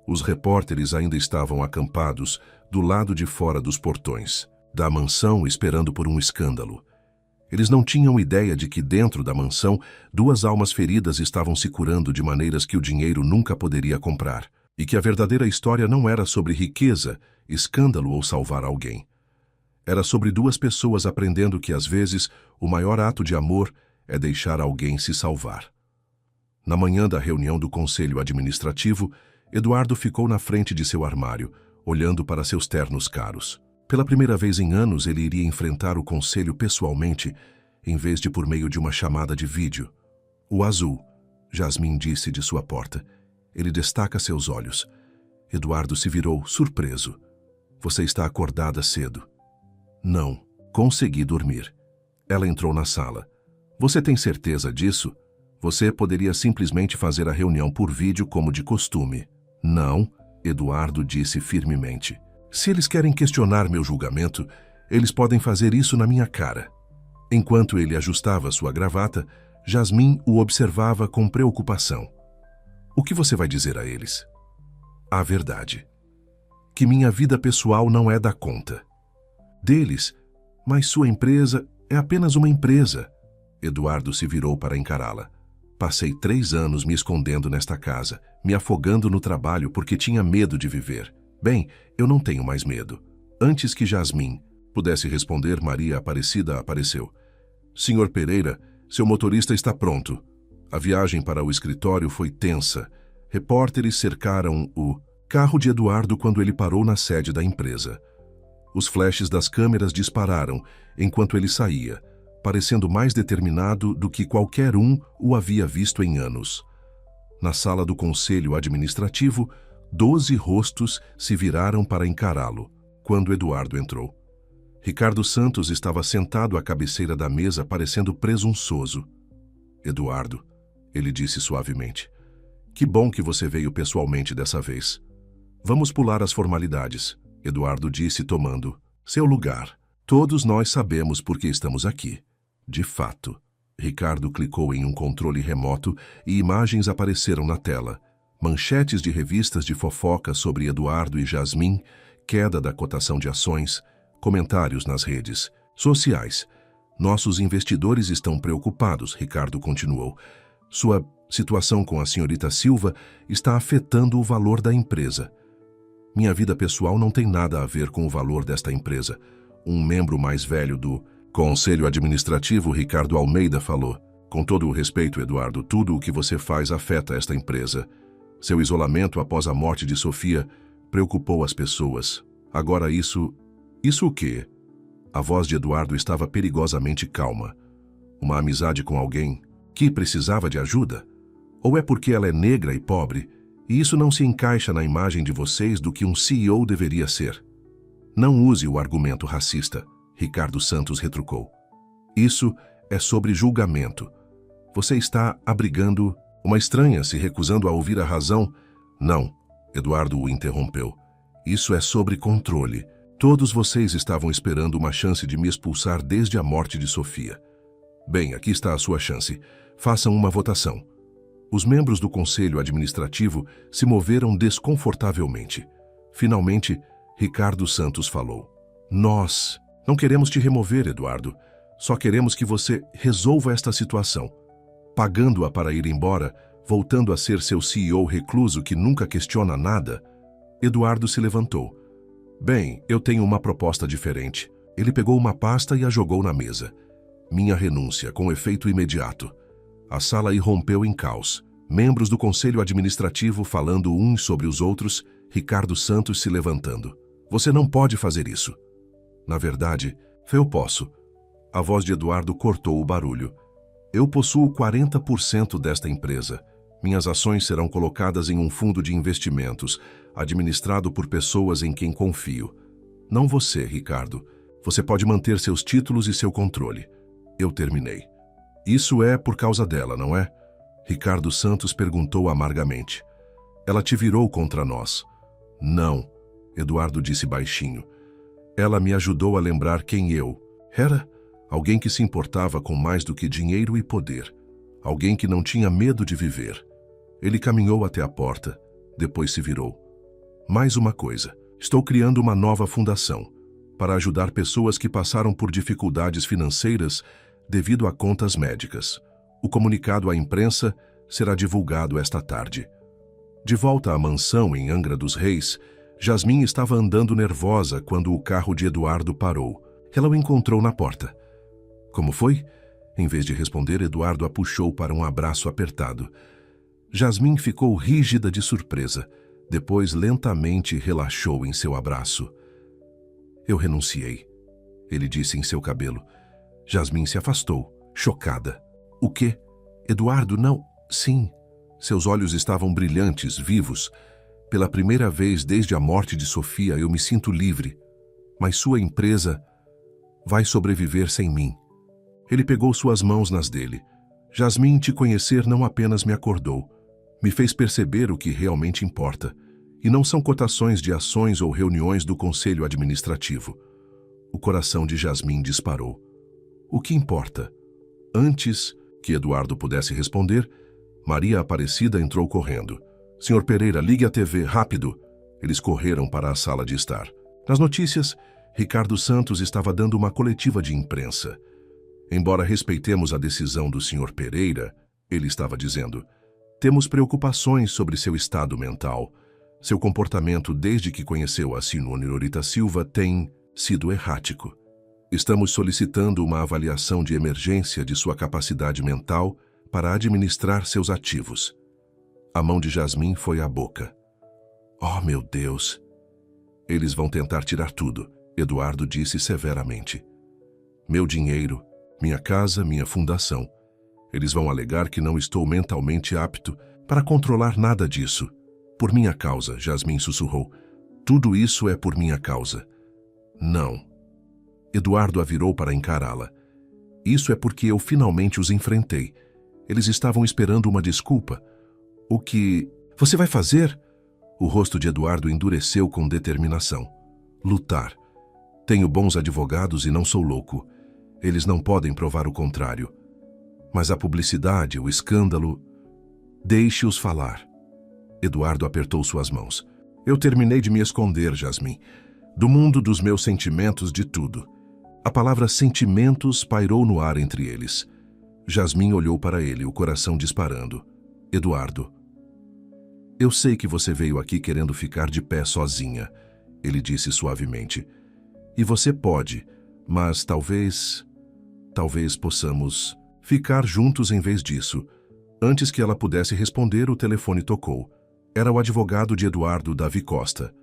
Os repórteres ainda estavam acampados do lado de fora dos portões da mansão esperando por um escândalo. Eles não tinham ideia de que dentro da mansão 2 almas feridas estavam se curando de maneiras que o dinheiro nunca poderia comprar, e que a verdadeira história não era sobre riqueza, escândalo ou salvar alguém. Era sobre 2 pessoas aprendendo que às vezes o maior ato de amor é deixar alguém se salvar. Na manhã da reunião do Conselho Administrativo, Eduardo ficou na frente de seu armário, olhando para seus ternos caros. Pela primeira vez em anos, ele iria enfrentar o conselho pessoalmente, em vez de por meio de uma chamada de vídeo. O azul, Jasmin disse de sua porta. Ele destaca seus olhos. Eduardo se virou, surpreso. Você está acordada cedo. Não, consegui dormir. Ela entrou na sala. Você tem certeza disso? Você poderia simplesmente fazer a reunião por vídeo como de costume. Não, Eduardo disse firmemente. Se eles querem questionar meu julgamento, eles podem fazer isso na minha cara. Enquanto ele ajustava sua gravata, Jasmin o observava com preocupação. O que você vai dizer a eles? A verdade. Que minha vida pessoal não é da conta. Deles, mas sua empresa é apenas uma empresa. Eduardo se virou para encará-la. Passei 3 anos me escondendo nesta casa, me afogando no trabalho porque tinha medo de viver. Bem, eu não tenho mais medo. Antes que Jasmin pudesse responder, Maria Aparecida apareceu. Senhor Pereira, seu motorista está pronto. A viagem para o escritório foi tensa. Repórteres cercaram o carro de Eduardo quando ele parou na sede da empresa. Os flashes das câmeras dispararam enquanto ele saía, parecendo mais determinado do que qualquer um o havia visto em anos. Na sala do conselho administrativo, 12 rostos se viraram para encará-lo quando Eduardo entrou. Ricardo Santos estava sentado à cabeceira da mesa, parecendo presunçoso. Eduardo, ele disse suavemente, que bom que você veio pessoalmente dessa vez. Vamos pular as formalidades, Eduardo disse, tomando seu lugar. Todos nós sabemos por que estamos aqui. De fato. Ricardo clicou em um controle remoto e imagens apareceram na tela. Manchetes de revistas de fofoca sobre Eduardo e Jasmin, queda da cotação de ações, comentários nas redes sociais. Nossos investidores estão preocupados, Ricardo continuou. Sua situação com a senhorita Silva está afetando o valor da empresa. Minha vida pessoal não tem nada a ver com o valor desta empresa. Um membro mais velho do Conselho Administrativo, Ricardo Almeida, falou. Com todo o respeito, Eduardo, tudo o que você faz afeta esta empresa. Seu isolamento após a morte de Sofia preocupou as pessoas. Agora isso o quê? A voz de Eduardo estava perigosamente calma. Uma amizade com alguém que precisava de ajuda? Ou é porque ela é negra e pobre, e isso não se encaixa na imagem de vocês do que um CEO deveria ser? Não use o argumento racista, Ricardo Santos retrucou. Isso é sobre julgamento. Você está abrigando uma estranha se recusando a ouvir a razão? Não, Eduardo o interrompeu. Isso é sobre controle. Todos vocês estavam esperando uma chance de me expulsar desde a morte de Sofia. Bem, aqui está a sua chance. Façam uma votação. Os membros do Conselho Administrativo se moveram desconfortavelmente. Finalmente, Ricardo Santos falou. Nós não queremos te remover, Eduardo. Só queremos que você resolva esta situação. Pagando-a para ir embora, voltando a ser seu CEO recluso que nunca questiona nada, Eduardo se levantou. Bem, eu tenho uma proposta diferente. Ele pegou uma pasta e a jogou na mesa. Minha renúncia, com efeito imediato. A sala irrompeu em caos. Membros do Conselho Administrativo falando uns sobre os outros, Ricardo Santos se levantando. Você não pode fazer isso. Na verdade, eu posso. A voz de Eduardo cortou o barulho. Eu possuo 40% desta empresa. Minhas ações serão colocadas em um fundo de investimentos, administrado por pessoas em quem confio. Não você, Ricardo. Você pode manter seus títulos e seu controle. Eu terminei. Isso é por causa dela, não é? Ricardo Santos perguntou amargamente. Ela te virou contra nós. Não, Eduardo disse baixinho. Ela me ajudou a lembrar quem eu era. Alguém que se importava com mais do que dinheiro e poder. Alguém que não tinha medo de viver. Ele caminhou até a porta, depois se virou. Mais uma coisa. Estou criando uma nova fundação para ajudar pessoas que passaram por dificuldades financeiras devido a contas médicas. O comunicado à imprensa será divulgado esta tarde. De volta à mansão em Angra dos Reis, Jasmin estava andando nervosa quando o carro de Eduardo parou. Ela o encontrou na porta. Como foi? Em vez de responder, Eduardo a puxou para um abraço apertado. Jasmin ficou rígida de surpresa. Depois, lentamente, relaxou em seu abraço. Eu renunciei, ele disse em seu cabelo. Jasmin se afastou, chocada. O quê? Eduardo, não... Sim. Seus olhos estavam brilhantes, vivos. Pela primeira vez desde a morte de Sofia, eu me sinto livre. Mas sua empresa vai sobreviver sem mim. Ele pegou suas mãos nas dele. Jasmin, te conhecer não apenas me acordou, me fez perceber o que realmente importa. E não são cotações de ações ou reuniões do conselho administrativo. O coração de Jasmim disparou. O que importa? Antes que Eduardo pudesse responder, Maria Aparecida entrou correndo. Senhor Pereira, ligue a TV, rápido! Eles correram para a sala de estar. Nas notícias, Ricardo Santos estava dando uma coletiva de imprensa. Embora respeitemos a decisão do Senhor Pereira, ele estava dizendo, temos preocupações sobre seu estado mental. Seu comportamento desde que conheceu a Sinone Norita Silva tem sido errático. Estamos solicitando uma avaliação de emergência de sua capacidade mental para administrar seus ativos. A mão de Jasmim foi à boca. Oh, meu Deus! Eles vão tentar tirar tudo, Eduardo disse severamente. Meu dinheiro, minha casa, minha fundação. Eles vão alegar que não estou mentalmente apto para controlar nada disso. Por minha causa, Jasmim sussurrou. Tudo isso é por minha causa. Não. Eduardo a virou para encará-la. Isso é porque eu finalmente os enfrentei. Eles estavam esperando uma desculpa. O que você vai fazer? O rosto de Eduardo endureceu com determinação. Lutar. Tenho bons advogados e não sou louco. Eles não podem provar o contrário. Mas a publicidade, o escândalo... Deixe-os falar. Eduardo apertou suas mãos. Eu terminei de me esconder, Jasmim. Do mundo dos meus sentimentos, de tudo. A palavra sentimentos pairou no ar entre eles. Jasmim olhou para ele, o coração disparando. Eduardo. Eu sei que você veio aqui querendo ficar de pé sozinha, ele disse suavemente. E você pode, mas talvez possamos ficar juntos em vez disso. Antes que ela pudesse responder, o telefone tocou. Era o advogado de Eduardo, Davi Costa.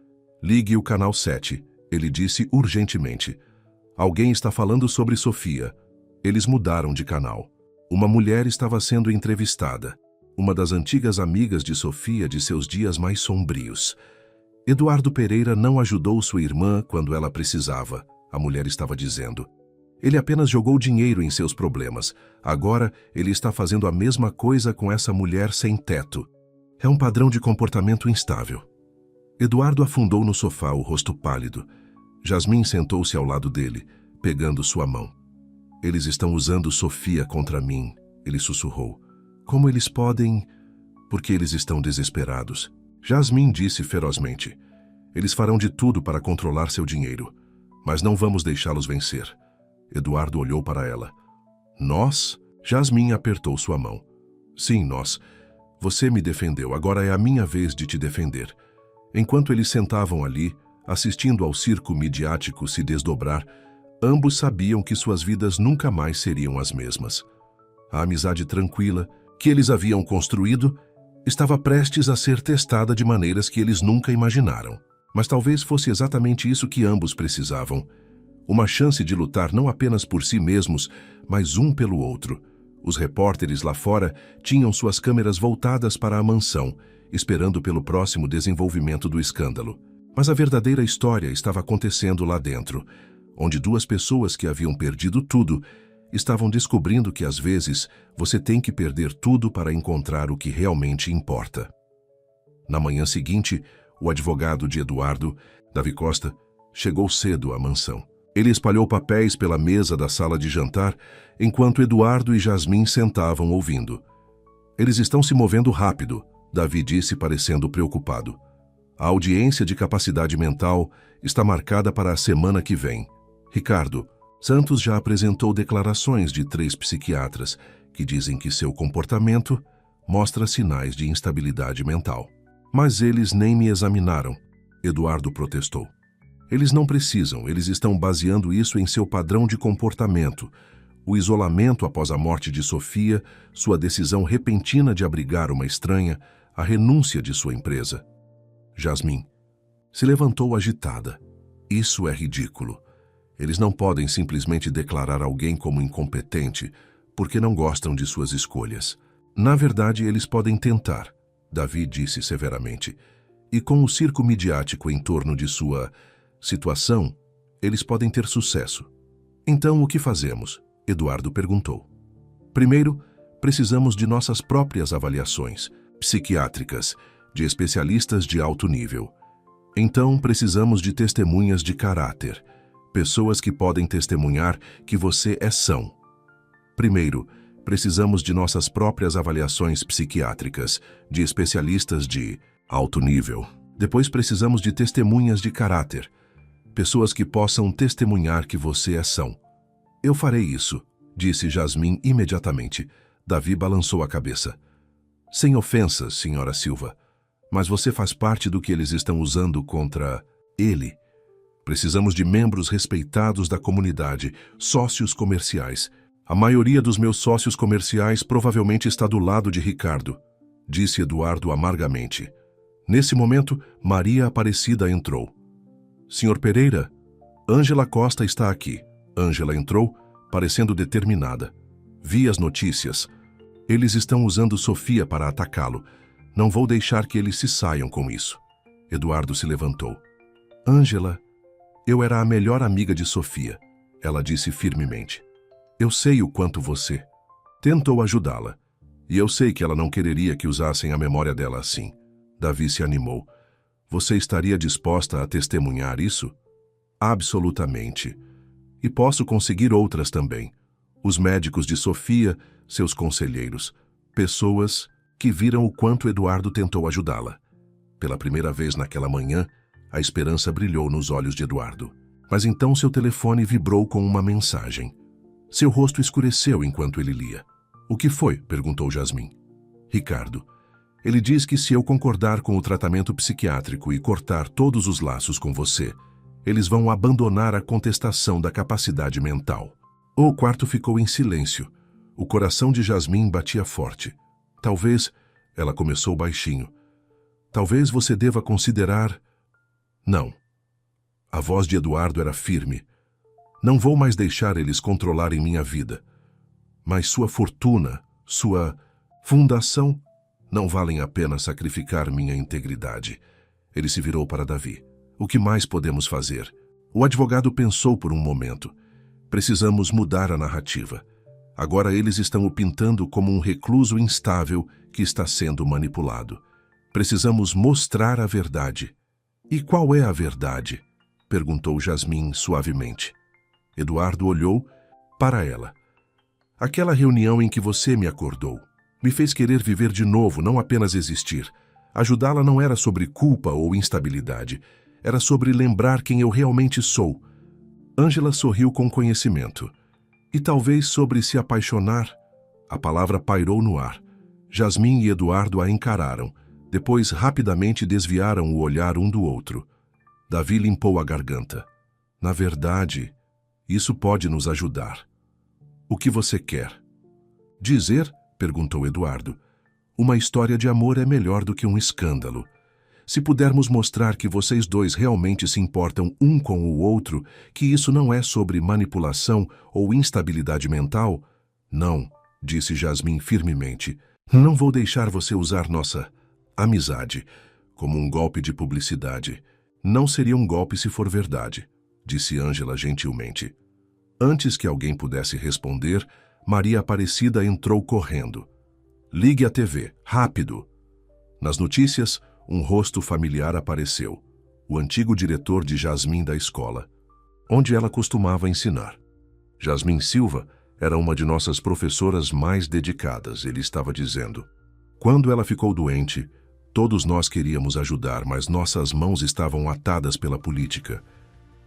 Ligue o canal 7, ele disse urgentemente. Alguém está falando sobre Sofia. Eles mudaram de canal. Uma mulher estava sendo entrevistada. Uma das antigas amigas de Sofia de seus dias mais sombrios. Eduardo Pereira não ajudou sua irmã quando ela precisava, a mulher estava dizendo. Ele apenas jogou dinheiro em seus problemas. Agora ele está fazendo a mesma coisa com essa mulher sem teto. É um padrão de comportamento instável. Eduardo afundou no sofá, o rosto pálido. Jasmim sentou-se ao lado dele, pegando sua mão. Eles estão usando Sofia contra mim, ele sussurrou. Como eles podem... Porque eles estão desesperados. Jasmim disse ferozmente. Eles farão de tudo para controlar seu dinheiro. Mas não vamos deixá-los vencer. Eduardo olhou para ela. Nós? Jasmim apertou sua mão. Sim, nós. Você me defendeu, agora é a minha vez de te defender. Enquanto eles sentavam ali, assistindo ao circo midiático se desdobrar, ambos sabiam que suas vidas nunca mais seriam as mesmas. A amizade tranquila que eles haviam construído estava prestes a ser testada de maneiras que eles nunca imaginaram. Mas talvez fosse exatamente isso que ambos precisavam. Uma chance de lutar não apenas por si mesmos, mas um pelo outro. Os repórteres lá fora tinham suas câmeras voltadas para a mansão, esperando pelo próximo desenvolvimento do escândalo. Mas a verdadeira história estava acontecendo lá dentro, onde duas pessoas que haviam perdido tudo estavam descobrindo que às vezes você tem que perder tudo para encontrar o que realmente importa. Na manhã seguinte, o advogado de Eduardo, Davi Costa, chegou cedo à mansão. Ele espalhou papéis pela mesa da sala de jantar, enquanto Eduardo e Jasmim sentavam ouvindo. Eles estão se movendo rápido, Davi disse parecendo preocupado. A audiência de capacidade mental está marcada para a semana que vem. Ricardo, Santos já apresentou declarações de 3 psiquiatras que dizem que seu comportamento mostra sinais de instabilidade mental. Mas eles nem me examinaram, Eduardo protestou. Eles não precisam, eles estão baseando isso em seu padrão de comportamento, o isolamento após a morte de Sofia, sua decisão repentina de abrigar uma estranha, a renúncia de sua empresa. Jasmim se levantou agitada. Isso é ridículo. Eles não podem simplesmente declarar alguém como incompetente porque não gostam de suas escolhas. Na verdade, eles podem tentar, Davi disse severamente. E com o circo midiático em torno de sua situação, eles podem ter sucesso. Então, o que fazemos? Eduardo perguntou. Primeiro, precisamos de nossas próprias avaliações psiquiátricas de especialistas de alto nível. Então, precisamos de testemunhas de caráter, pessoas que podem testemunhar que você é são. Primeiro, precisamos de nossas próprias avaliações psiquiátricas, de especialistas de alto nível. Depois precisamos de testemunhas de caráter, pessoas que possam testemunhar que você é são. Eu farei isso, disse Jasmine imediatamente. Davi balançou a cabeça. Sem ofensas, senhora Silva, mas você faz parte do que eles estão usando contra ele. Precisamos de membros respeitados da comunidade, sócios comerciais. A maioria dos meus sócios comerciais provavelmente está do lado de Ricardo, disse Eduardo amargamente. Nesse momento, Maria Aparecida entrou. Senhor Pereira, Ângela Costa está aqui. Ângela entrou, parecendo determinada. Vi as notícias. Eles estão usando Sofia para atacá-lo. Não vou deixar que eles se saiam com isso. Eduardo se levantou. Ângela, eu era a melhor amiga de Sofia, ela disse firmemente. Eu sei o quanto você tentou ajudá-la. E eu sei que ela não quereria que usassem a memória dela assim. Davi se animou. Você estaria disposta a testemunhar isso? Absolutamente. E posso conseguir outras também. Os médicos de Sofia, seus conselheiros, pessoas que viram o quanto Eduardo tentou ajudá-la. Pela primeira vez naquela manhã, a esperança brilhou nos olhos de Eduardo. Mas então seu telefone vibrou com uma mensagem. Seu rosto escureceu enquanto ele lia. O que foi? Perguntou Jasmine. Ricardo. Ele diz que se eu concordar com o tratamento psiquiátrico e cortar todos os laços com você, eles vão abandonar a contestação da capacidade mental. O quarto ficou em silêncio. O coração de Jasmine batia forte. Talvez, ela começou baixinho. Talvez você deva considerar... Não. A voz de Eduardo era firme. Não vou mais deixar eles controlarem minha vida. Mas sua fortuna, sua fundação, não valem a pena sacrificar minha integridade. Ele se virou para Davi. O que mais podemos fazer? O advogado pensou por um momento. Precisamos mudar a narrativa. Agora eles estão o pintando como um recluso instável que está sendo manipulado. Precisamos mostrar a verdade. E qual é a verdade? Perguntou Jasmine suavemente. Eduardo olhou para ela. Aquela reunião em que você me acordou me fez querer viver de novo, não apenas existir. Ajudá-la não era sobre culpa ou instabilidade. Era sobre lembrar quem eu realmente sou. Ângela sorriu com conhecimento. E talvez sobre se apaixonar. A palavra pairou no ar. Jasmine e Eduardo a encararam. Depois, rapidamente desviaram o olhar um do outro. Davi limpou a garganta. Na verdade, isso pode nos ajudar. O que você quer? Dizer? Perguntou Eduardo. Uma história de amor é melhor do que um escândalo. Se pudermos mostrar que vocês dois realmente se importam um com o outro, que isso não é sobre manipulação ou instabilidade mental... Não, disse Jasmine firmemente. Não vou deixar você usar nossa amizade como um golpe de publicidade. Não seria um golpe se for verdade, disse Ângela gentilmente. Antes que alguém pudesse responder, Maria Aparecida entrou correndo. Ligue a TV, rápido! Nas notícias, um rosto familiar apareceu. O antigo diretor de Jasmine da escola, onde ela costumava ensinar. Jasmine Silva era uma de nossas professoras mais dedicadas, ele estava dizendo. Quando ela ficou doente, todos nós queríamos ajudar, mas nossas mãos estavam atadas pela política.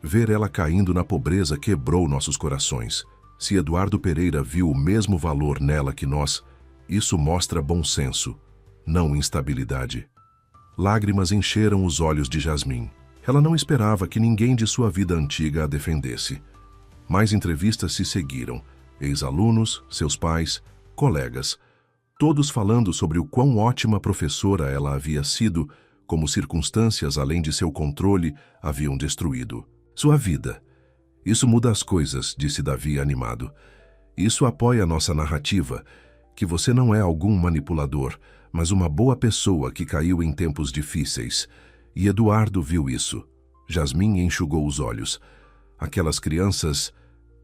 Ver ela caindo na pobreza quebrou nossos corações. Se Eduardo Pereira viu o mesmo valor nela que nós, isso mostra bom senso, não instabilidade. Lágrimas encheram os olhos de Jasmine. Ela não esperava que ninguém de sua vida antiga a defendesse. Mais entrevistas se seguiram. Ex-alunos, seus pais, colegas, todos falando sobre o quão ótima professora ela havia sido, como circunstâncias além de seu controle haviam destruído sua vida. Isso muda as coisas, disse Davi animado. Isso apoia a nossa narrativa, que você não é algum manipulador, mas uma boa pessoa que caiu em tempos difíceis. E Eduardo viu isso. Jasmine enxugou os olhos. Aquelas crianças...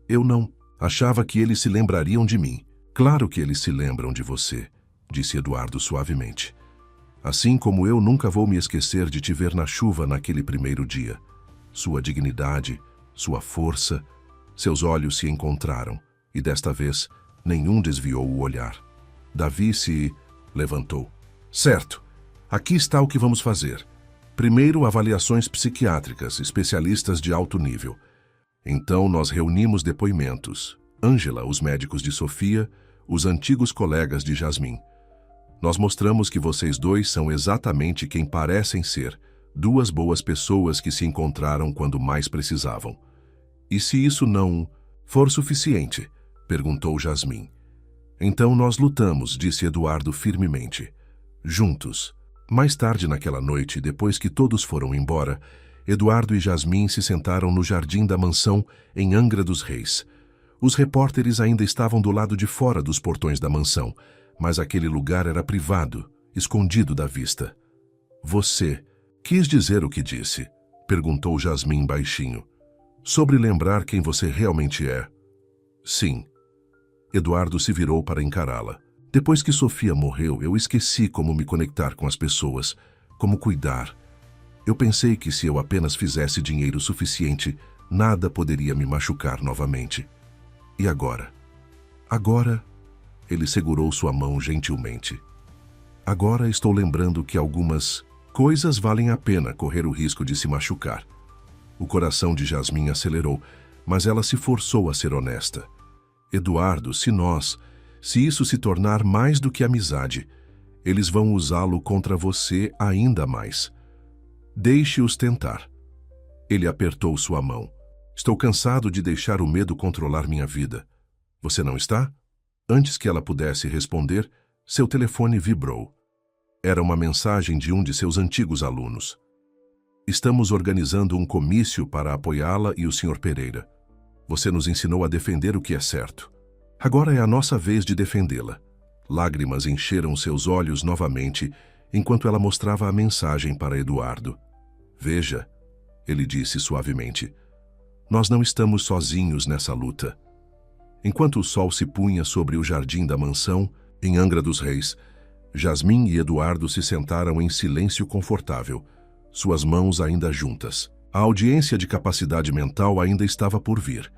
Eu não... Achava que eles se lembrariam de mim. Claro que eles se lembram de você, disse Eduardo suavemente. Assim como eu nunca vou me esquecer de te ver na chuva naquele primeiro dia. Sua dignidade, sua força, seus olhos se encontraram, e desta vez nenhum desviou o olhar. Davi se levantou. Certo, aqui está o que vamos fazer. Primeiro, avaliações psiquiátricas, especialistas de alto nível. Então, nós reunimos depoimentos. Ângela, os médicos de Sofia, os antigos colegas de Jasmim. Nós mostramos que vocês dois são exatamente quem parecem ser, duas boas pessoas que se encontraram quando mais precisavam. E se isso não for suficiente? Perguntou Jasmim. Então nós lutamos, disse Eduardo firmemente. Juntos. Mais tarde naquela noite, depois que todos foram embora, Eduardo e Jasmim se sentaram no jardim da mansão em Angra dos Reis. Os repórteres ainda estavam do lado de fora dos portões da mansão, mas aquele lugar era privado, escondido da vista. Você quis dizer o que disse? Perguntou Jasmim baixinho. Sobre lembrar quem você realmente é. Sim. Eduardo se virou para encará-la. Depois que Sofia morreu, eu esqueci como me conectar com as pessoas, como cuidar. Eu pensei que se eu apenas fizesse dinheiro suficiente, nada poderia me machucar novamente. E agora? Agora, ele segurou sua mão gentilmente. Agora estou lembrando que algumas coisas valem a pena correr o risco de se machucar. O coração de Jasmim acelerou, mas ela se forçou a ser honesta. Eduardo, se isso se tornar mais do que amizade, eles vão usá-lo contra você ainda mais. Deixe-os tentar. Ele apertou sua mão. Estou cansado de deixar o medo controlar minha vida. Você não está? Antes que ela pudesse responder, seu telefone vibrou. Era uma mensagem de um de seus antigos alunos. Estamos organizando um comício para apoiá-la e o Sr. Pereira. Você nos ensinou a defender o que é certo. Agora é a nossa vez de defendê-la. Lágrimas encheram seus olhos novamente, enquanto ela mostrava a mensagem para Eduardo. Veja, ele disse suavemente, nós não estamos sozinhos nessa luta. Enquanto o sol se punha sobre o jardim da mansão, em Angra dos Reis, Jasmim e Eduardo se sentaram em silêncio confortável, suas mãos ainda juntas. A audiência de capacidade mental ainda estava por vir.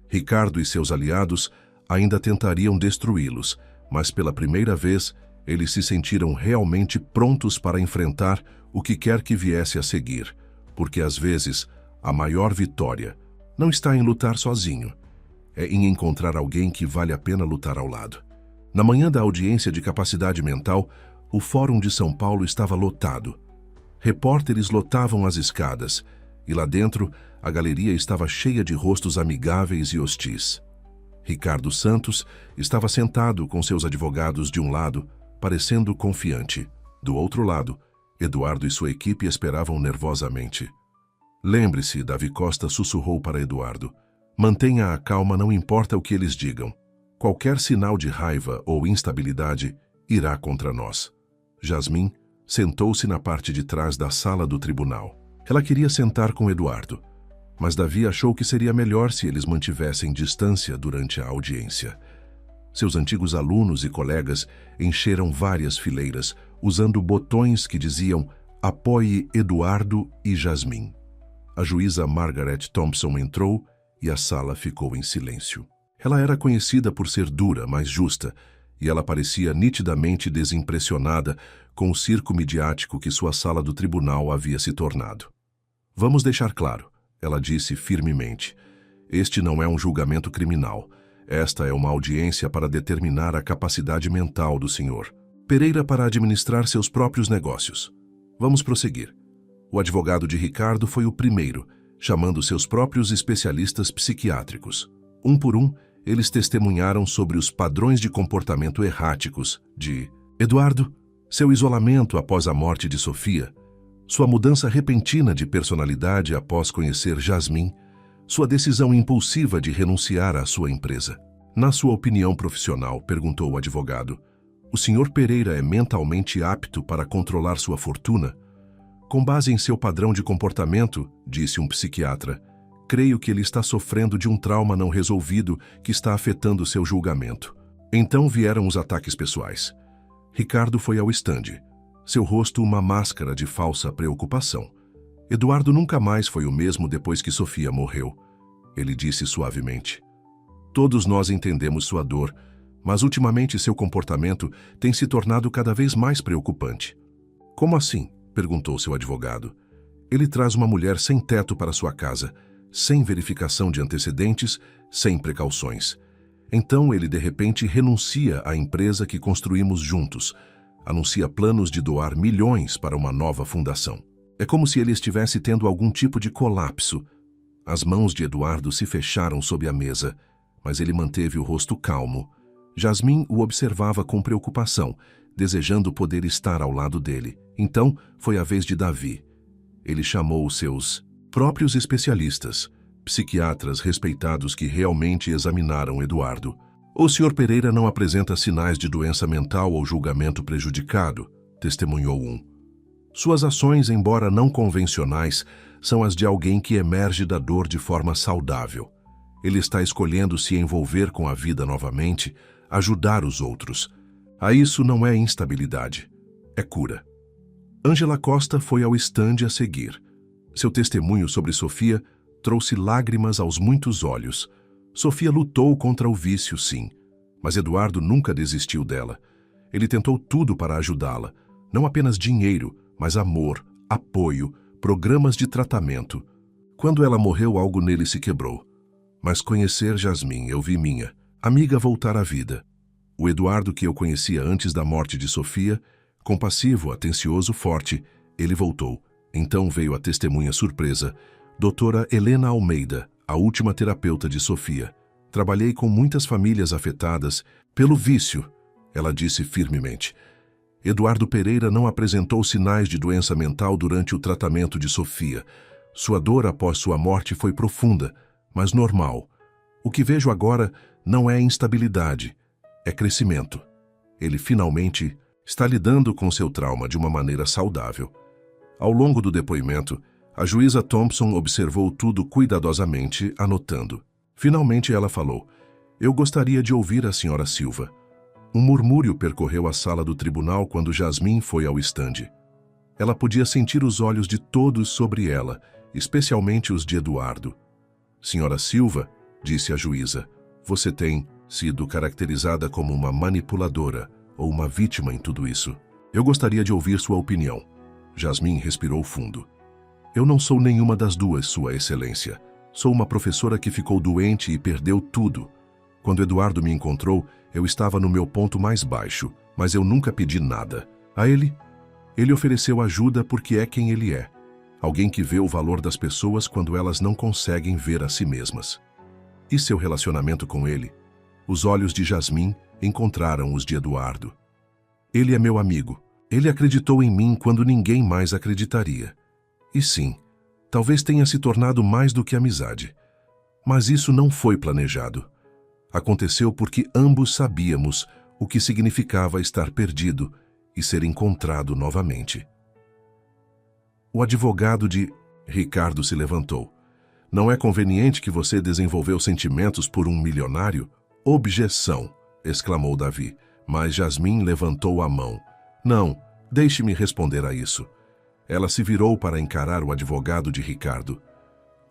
Ricardo e seus aliados ainda tentariam destruí-los, mas pela primeira vez eles se sentiram realmente prontos para enfrentar o que quer que viesse a seguir, porque às vezes a maior vitória não está em lutar sozinho, é em encontrar alguém que vale a pena lutar ao lado. Na manhã da audiência de capacidade mental, o Fórum de São Paulo estava lotado. Repórteres lotavam as escadas, e lá dentro a galeria estava cheia de rostos amigáveis e hostis. Ricardo Santos estava sentado com seus advogados de um lado, parecendo confiante. Do outro lado, Eduardo e sua equipe esperavam nervosamente. Lembre-se, Davi Costa sussurrou para Eduardo. Mantenha a calma, não importa o que eles digam. Qualquer sinal de raiva ou instabilidade irá contra nós. Jasmim sentou-se na parte de trás da sala do tribunal. Ela queria sentar com Eduardo, mas Davi achou que seria melhor se eles mantivessem distância durante a audiência. Seus antigos alunos e colegas encheram várias fileiras, usando botões que diziam "Apoie Eduardo e Jasmim". A juíza Margaret Thompson entrou e a sala ficou em silêncio. Ela era conhecida por ser dura, mas justa, e ela parecia nitidamente desimpressionada com o circo midiático que sua sala do tribunal havia se tornado. Vamos deixar claro, ela disse firmemente. Este não é um julgamento criminal. Esta é uma audiência para determinar a capacidade mental do senhor Pereira para administrar seus próprios negócios. Vamos prosseguir. O advogado de Ricardo foi o primeiro, chamando seus próprios especialistas psiquiátricos. Um por um, eles testemunharam sobre os padrões de comportamento erráticos de Eduardo, seu isolamento após a morte de Sofia, sua mudança repentina de personalidade após conhecer Jasmim, sua decisão impulsiva de renunciar à sua empresa. Na sua opinião profissional, perguntou o advogado, o Sr. Pereira é mentalmente apto para controlar sua fortuna? Com base em seu padrão de comportamento, disse um psiquiatra, creio que ele está sofrendo de um trauma não resolvido que está afetando seu julgamento. Então vieram os ataques pessoais. Ricardo foi ao estande. seu rosto uma máscara de falsa preocupação. Eduardo nunca mais foi o mesmo depois que Sofia morreu. Ele disse suavemente. Todos nós entendemos sua dor, mas ultimamente seu comportamento tem se tornado cada vez mais preocupante. Como assim? Perguntou seu advogado. Ele traz uma mulher sem teto para sua casa, sem verificação de antecedentes, sem precauções. Então ele de repente renuncia à empresa que construímos juntos, anuncia planos de doar milhões para uma nova fundação. É como se ele estivesse tendo algum tipo de colapso. As mãos de Eduardo se fecharam sob a mesa, mas ele manteve o rosto calmo. Jasmin o observava com preocupação, desejando poder estar ao lado dele. Então foi a vez de Davi. Ele chamou os seus próprios especialistas, psiquiatras respeitados que realmente examinaram Eduardo. O Sr. Pereira não apresenta sinais de doença mental ou julgamento prejudicado, testemunhou um. Suas ações, embora não convencionais, são as de alguém que emerge da dor de forma saudável. Ele está escolhendo se envolver com a vida novamente, ajudar os outros. A isso não é instabilidade, é cura. Ângela Costa foi ao estande a seguir. Seu testemunho sobre Sofia trouxe lágrimas aos muitos olhos. Sofia lutou contra o vício, sim, mas Eduardo nunca desistiu dela. Ele tentou tudo para ajudá-la, não apenas dinheiro, mas amor, apoio, programas de tratamento. Quando ela morreu, algo nele se quebrou. Mas conhecer Jasmin, eu vi minha amiga voltar à vida. O Eduardo que eu conhecia antes da morte de Sofia, compassivo, atencioso, forte, ele voltou. Então veio a testemunha surpresa, doutora Helena Almeida, a última terapeuta de Sofia. Trabalhei com muitas famílias afetadas pelo vício, ela disse firmemente. Eduardo Pereira não apresentou sinais de doença mental durante o tratamento de Sofia. Sua dor após sua morte foi profunda, mas normal. O que vejo agora não é instabilidade, é crescimento. Ele finalmente está lidando com seu trauma de uma maneira saudável. Ao longo do depoimento, a juíza Thompson observou tudo cuidadosamente, anotando. Finalmente ela falou, eu gostaria de ouvir a senhora Silva. Um murmúrio percorreu a sala do tribunal quando Jasmin foi ao estande. Ela podia sentir os olhos de todos sobre ela, especialmente os de Eduardo. Senhora Silva, disse a juíza, você tem sido caracterizada como uma manipuladora ou uma vítima em tudo isso. Eu gostaria de ouvir sua opinião. Jasmin respirou fundo. Eu não sou nenhuma das duas, Sua Excelência. Sou uma professora que ficou doente e perdeu tudo. Quando Eduardo me encontrou, eu estava no meu ponto mais baixo, mas eu nunca pedi nada. A ele ofereceu ajuda porque é quem ele é. Alguém que vê o valor das pessoas quando elas não conseguem ver a si mesmas. E seu relacionamento com ele? Os olhos de Jasmin encontraram os de Eduardo. Ele é meu amigo. Ele acreditou em mim quando ninguém mais acreditaria. E sim, talvez tenha se tornado mais do que amizade. Mas isso não foi planejado. Aconteceu porque ambos sabíamos o que significava estar perdido e ser encontrado novamente. O advogado de Ricardo se levantou. Não é conveniente que você desenvolveu sentimentos por um milionário? Objeção, exclamou Davi, mas Jasmin levantou a mão. Não, deixe-me responder a isso. Ela se virou para encarar o advogado de Ricardo.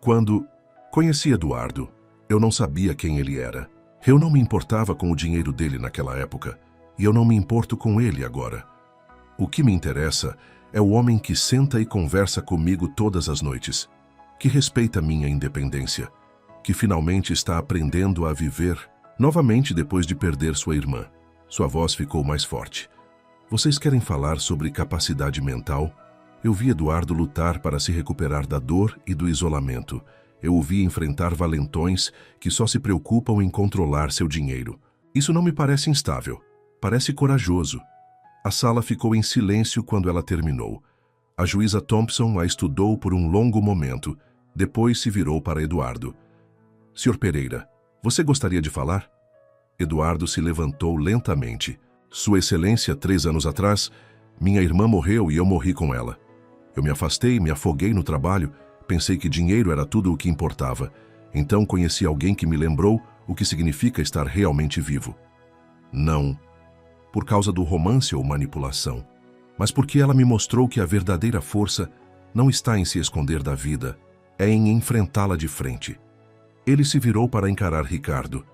Quando conheci Eduardo, eu não sabia quem ele era. Eu não me importava com o dinheiro dele naquela época, e eu não me importo com ele agora. O que me interessa é o homem que senta e conversa comigo todas as noites, que respeita minha independência, que finalmente está aprendendo a viver novamente depois de perder sua irmã. Sua voz ficou mais forte. Vocês querem falar sobre capacidade mental? Eu vi Eduardo lutar para se recuperar da dor e do isolamento. Eu o vi enfrentar valentões que só se preocupam em controlar seu dinheiro. Isso não me parece instável. Parece corajoso. A sala ficou em silêncio quando ela terminou. A juíza Thompson a estudou por um longo momento. Depois se virou para Eduardo. Sr. Pereira, você gostaria de falar? Eduardo se levantou lentamente. Sua Excelência, 3 anos atrás, minha irmã morreu e eu morri com ela. Eu me afastei, me afoguei no trabalho, pensei que dinheiro era tudo o que importava. Então conheci alguém que me lembrou o que significa estar realmente vivo. Não por causa do romance ou manipulação. mas porque ela me mostrou que a verdadeira força não está em se esconder da vida, é em enfrentá-la de frente. Ele se virou para encarar Ricardo.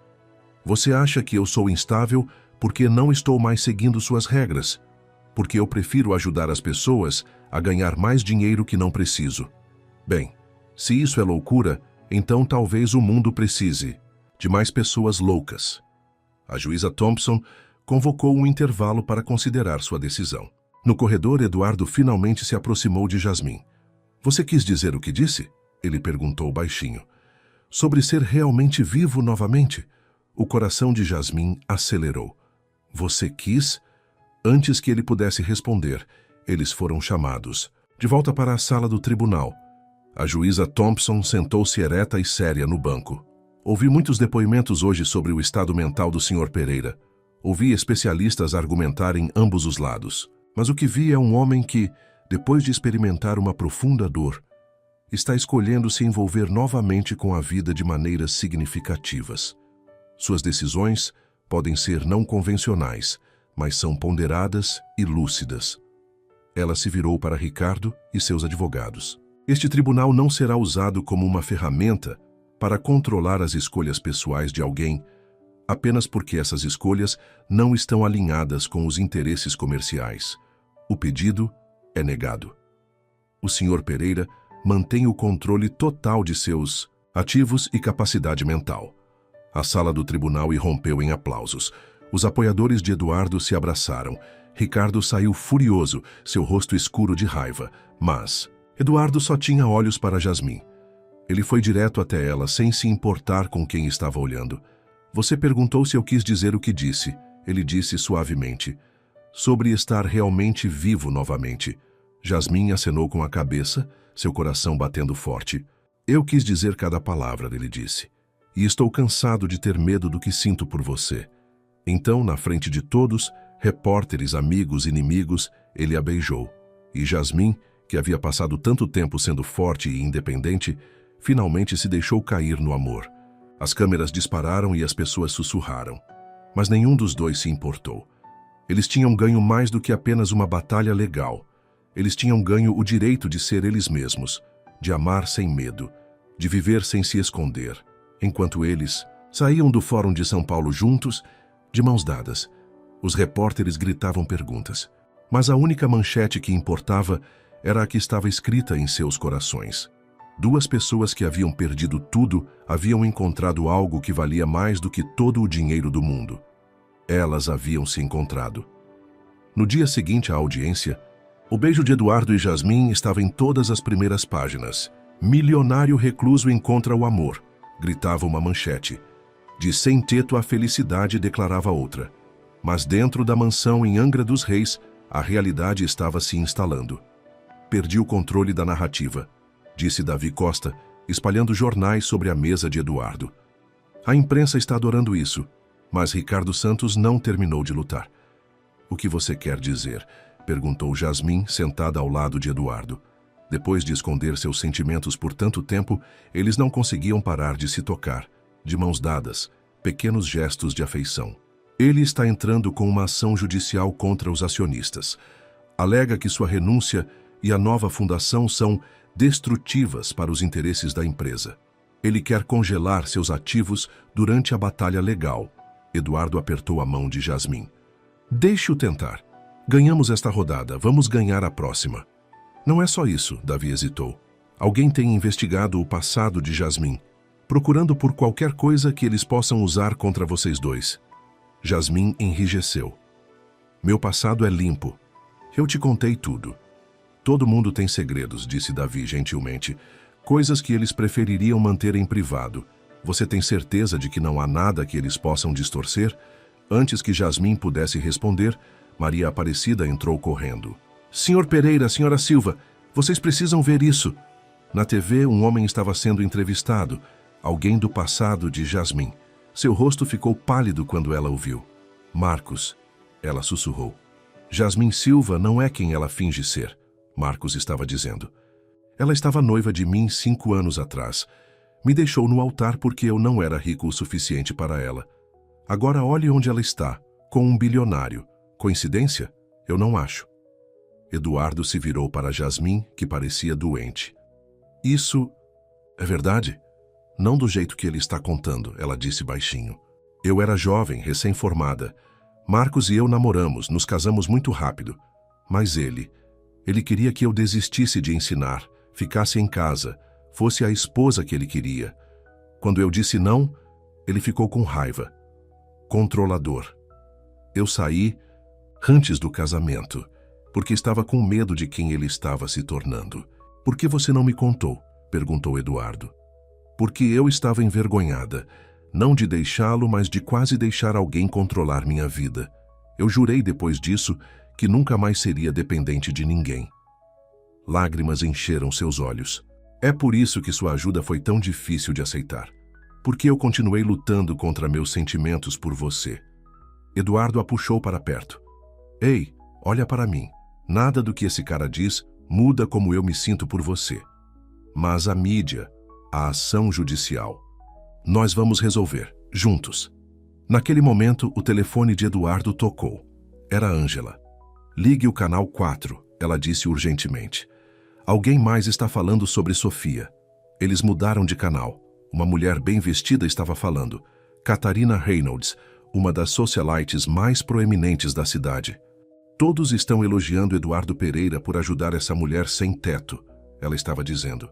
Você acha que eu sou instável porque não estou mais seguindo suas regras, porque eu prefiro ajudar as pessoas a ganhar mais dinheiro que não preciso. Bem, se isso é loucura, então talvez o mundo precise de mais pessoas loucas. A juíza Thompson convocou um intervalo para considerar sua decisão. No corredor, Eduardo finalmente se aproximou de Jasmin. Você quis dizer o que disse? Ele perguntou baixinho. Sobre ser realmente vivo novamente? O coração de Jasmin acelerou. Você quis? Antes que ele pudesse responder, eles foram chamados. De volta para a sala do tribunal. A juíza Thompson sentou-se ereta e séria no banco. Ouvi muitos depoimentos hoje sobre o estado mental do Sr. Pereira. Ouvi especialistas argumentarem ambos os lados. Mas o que vi é um homem que, depois de experimentar uma profunda dor, está escolhendo se envolver novamente com a vida de maneiras significativas. Suas decisões podem ser não convencionais, mas são ponderadas e lúcidas. Ela se virou para Ricardo e seus advogados. Este tribunal não será usado como uma ferramenta para controlar as escolhas pessoais de alguém, apenas porque essas escolhas não estão alinhadas com os interesses comerciais. O pedido é negado. O Sr. Pereira mantém o controle total de seus ativos e capacidade mental. A sala do tribunal irrompeu em aplausos. Os apoiadores de Eduardo se abraçaram. Ricardo saiu furioso, seu rosto escuro de raiva. Mas Eduardo só tinha olhos para Jasmin. Ele foi direto até ela, sem se importar com quem estava olhando. Você perguntou se eu quis dizer o que disse. Ele disse suavemente. Sobre estar realmente vivo novamente. Jasmin acenou com a cabeça, seu coração batendo forte. Eu quis dizer cada palavra, ele disse. E estou cansado de ter medo do que sinto por você. Então, na frente de todos, repórteres, amigos, inimigos, ele a beijou. E Jasmin, que havia passado tanto tempo sendo forte e independente, finalmente se deixou cair no amor. As câmeras dispararam e as pessoas sussurraram. Mas nenhum dos dois se importou. Eles tinham ganho mais do que apenas uma batalha legal. Eles tinham ganho o direito de ser eles mesmos, de amar sem medo, de viver sem se esconder. Enquanto eles saíam do Fórum de São Paulo juntos, de mãos dadas, os repórteres gritavam perguntas. Mas a única manchete que importava era a que estava escrita em seus corações. Duas pessoas que haviam perdido tudo haviam encontrado algo que valia mais do que todo o dinheiro do mundo. Elas haviam se encontrado. No dia seguinte à audiência, o beijo de Eduardo e Jasmin estava em todas as primeiras páginas. Milionário recluso encontra o amor, gritava uma manchete. De sem teto à felicidade, declarava outra. Mas dentro da mansão em Angra dos Reis, a realidade estava se instalando. Perdi o controle da narrativa, disse Davi Costa, espalhando jornais sobre a mesa de Eduardo. A imprensa está adorando isso, mas Ricardo Santos não terminou de lutar. O que você quer dizer? Perguntou Jasmin, sentada ao lado de Eduardo. Depois de esconder seus sentimentos por tanto tempo, eles não conseguiam parar de se tocar, de mãos dadas, pequenos gestos de afeição. Ele está entrando com uma ação judicial contra os acionistas. Alega que sua renúncia e a nova fundação são destrutivas para os interesses da empresa. Ele quer congelar seus ativos durante a batalha legal. Eduardo apertou a mão de Jasmin. Deixe-o tentar. Ganhamos esta rodada, vamos ganhar a próxima. Não é só isso, Davi hesitou. Alguém tem investigado o passado de Jasmin, procurando por qualquer coisa que eles possam usar contra vocês dois. Jasmin enrijeceu. Meu passado é limpo. Eu te contei tudo. Todo mundo tem segredos, disse Davi gentilmente. Coisas que eles prefeririam manter em privado. Você tem certeza de que não há nada que eles possam distorcer? Antes que Jasmin pudesse responder, Maria Aparecida entrou correndo. Senhor Pereira, senhora Silva, vocês precisam ver isso. Na TV, um homem estava sendo entrevistado, alguém do passado de Jasmin. Seu rosto ficou pálido quando ela o viu. Marcos, ela sussurrou. Jasmin Silva não é quem ela finge ser, Marcos estava dizendo. Ela estava noiva de mim 5 anos atrás. Me deixou no altar porque eu não era rico o suficiente para ela. Agora olhe onde ela está, com um bilionário. Coincidência? Eu não acho. Eduardo se virou para Jasmin, que parecia doente. Isso é verdade? Não do jeito que ele está contando, ela disse baixinho. Eu era jovem, recém-formada. Marcos e eu namoramos, nos casamos muito rápido. Mas ele queria que eu desistisse de ensinar, ficasse em casa, fosse a esposa que ele queria. Quando eu disse não, ele ficou com raiva. Controlador. Eu saí antes do casamento, porque estava com medo de quem ele estava se tornando. Por que você não me contou? Perguntou Eduardo. Porque eu estava envergonhada, não de deixá-lo, mas de quase deixar alguém controlar minha vida. Eu jurei depois disso que nunca mais seria dependente de ninguém. Lágrimas encheram seus olhos. É por isso que sua ajuda foi tão difícil de aceitar. Porque eu continuei lutando contra meus sentimentos por você. Eduardo a puxou para perto. Ei, olha para mim. Nada do que esse cara diz muda como eu me sinto por você. Mas a mídia, a ação judicial, nós vamos resolver, juntos. Naquele momento, o telefone de Eduardo tocou. Era Ângela. Ligue o canal 4, ela disse urgentemente. Alguém mais está falando sobre Sofia. Eles mudaram de canal. Uma mulher bem vestida estava falando. Catarina Reynolds, uma das socialites mais proeminentes da cidade. Todos estão elogiando Eduardo Pereira por ajudar essa mulher sem teto, ela estava dizendo.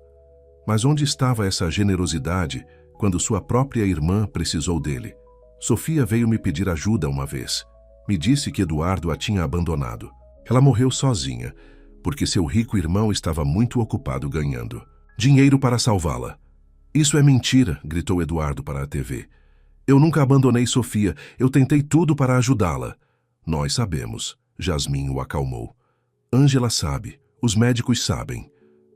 Mas onde estava essa generosidade quando sua própria irmã precisou dele? Sofia veio me pedir ajuda uma vez. Me disse que Eduardo a tinha abandonado. Ela morreu sozinha, porque seu rico irmão estava muito ocupado ganhando dinheiro para salvá-la. Isso é mentira, gritou Eduardo para a TV. Eu nunca abandonei Sofia, eu tentei tudo para ajudá-la. Nós sabemos, Jasmin o acalmou. Ângela sabe, os médicos sabem,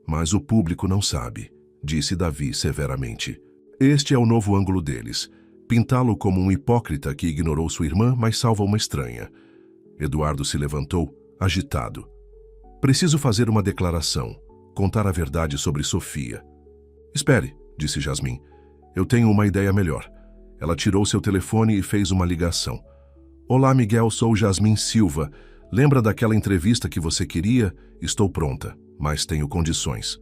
mas o público não sabe, disse Davi severamente. Este é o novo ângulo deles. Pintá-lo como um hipócrita que ignorou sua irmã, mas salva uma estranha. Eduardo se levantou, agitado. Preciso fazer uma declaração, contar a verdade sobre Sofia. Espere, disse Jasmin. Eu tenho uma ideia melhor. Ela tirou seu telefone e fez uma ligação. Olá, Miguel, sou Jasmin Silva. Lembra daquela entrevista que você queria? Estou pronta, mas tenho condições.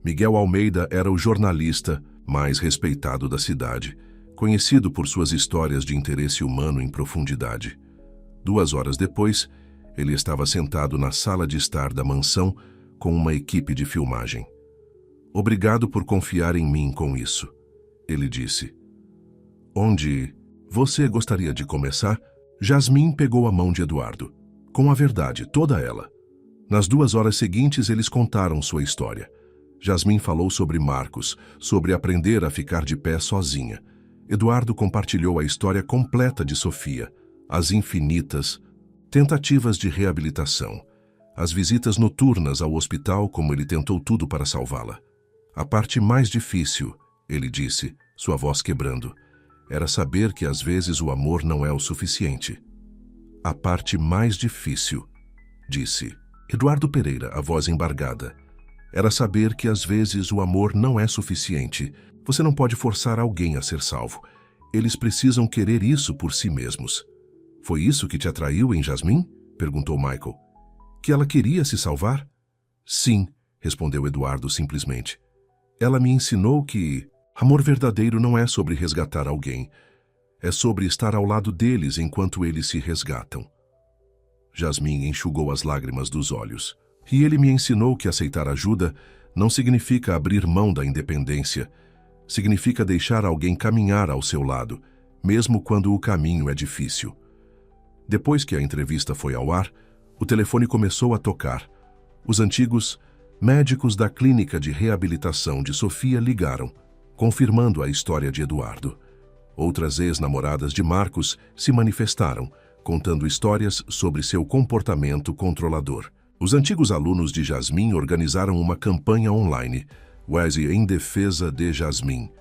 Miguel Almeida era o jornalista mais respeitado da cidade, conhecido por suas histórias de interesse humano em profundidade. 2 horas depois, ele estava sentado na sala de estar da mansão com uma equipe de filmagem. Obrigado por confiar em mim com isso, ele disse. Onde você gostaria de começar? Jasmin pegou a mão de Eduardo, com a verdade, toda ela. Nas 2 horas seguintes, eles contaram sua história. Jasmin falou sobre Marcos, sobre aprender a ficar de pé sozinha. Eduardo compartilhou a história completa de Sofia, as infinitas tentativas de reabilitação, as visitas noturnas ao hospital como ele tentou tudo para salvá-la. A parte mais difícil, ele disse, sua voz quebrando, era saber que às vezes o amor não é o suficiente. A parte mais difícil, disse Eduardo Pereira, a voz embargada, era saber que às vezes o amor não é suficiente. Você não pode forçar alguém a ser salvo. Eles precisam querer isso por si mesmos. Foi isso que te atraiu em Jasmin? Perguntou Michael. Que ela queria se salvar? Sim, respondeu Eduardo simplesmente. Ela me ensinou que amor verdadeiro não é sobre resgatar alguém. É sobre estar ao lado deles enquanto eles se resgatam. Jasmin enxugou as lágrimas dos olhos. E ele me ensinou que aceitar ajuda não significa abrir mão da independência. Significa deixar alguém caminhar ao seu lado, mesmo quando o caminho é difícil. Depois que a entrevista foi ao ar, o telefone começou a tocar. Os antigos médicos da clínica de reabilitação de Sofia ligaram, confirmando a história de Eduardo. Outras ex-namoradas de Marcos se manifestaram, contando histórias sobre seu comportamento controlador. Os antigos alunos de Jasmin organizaram uma campanha online, Wesley em defesa de Jasmin.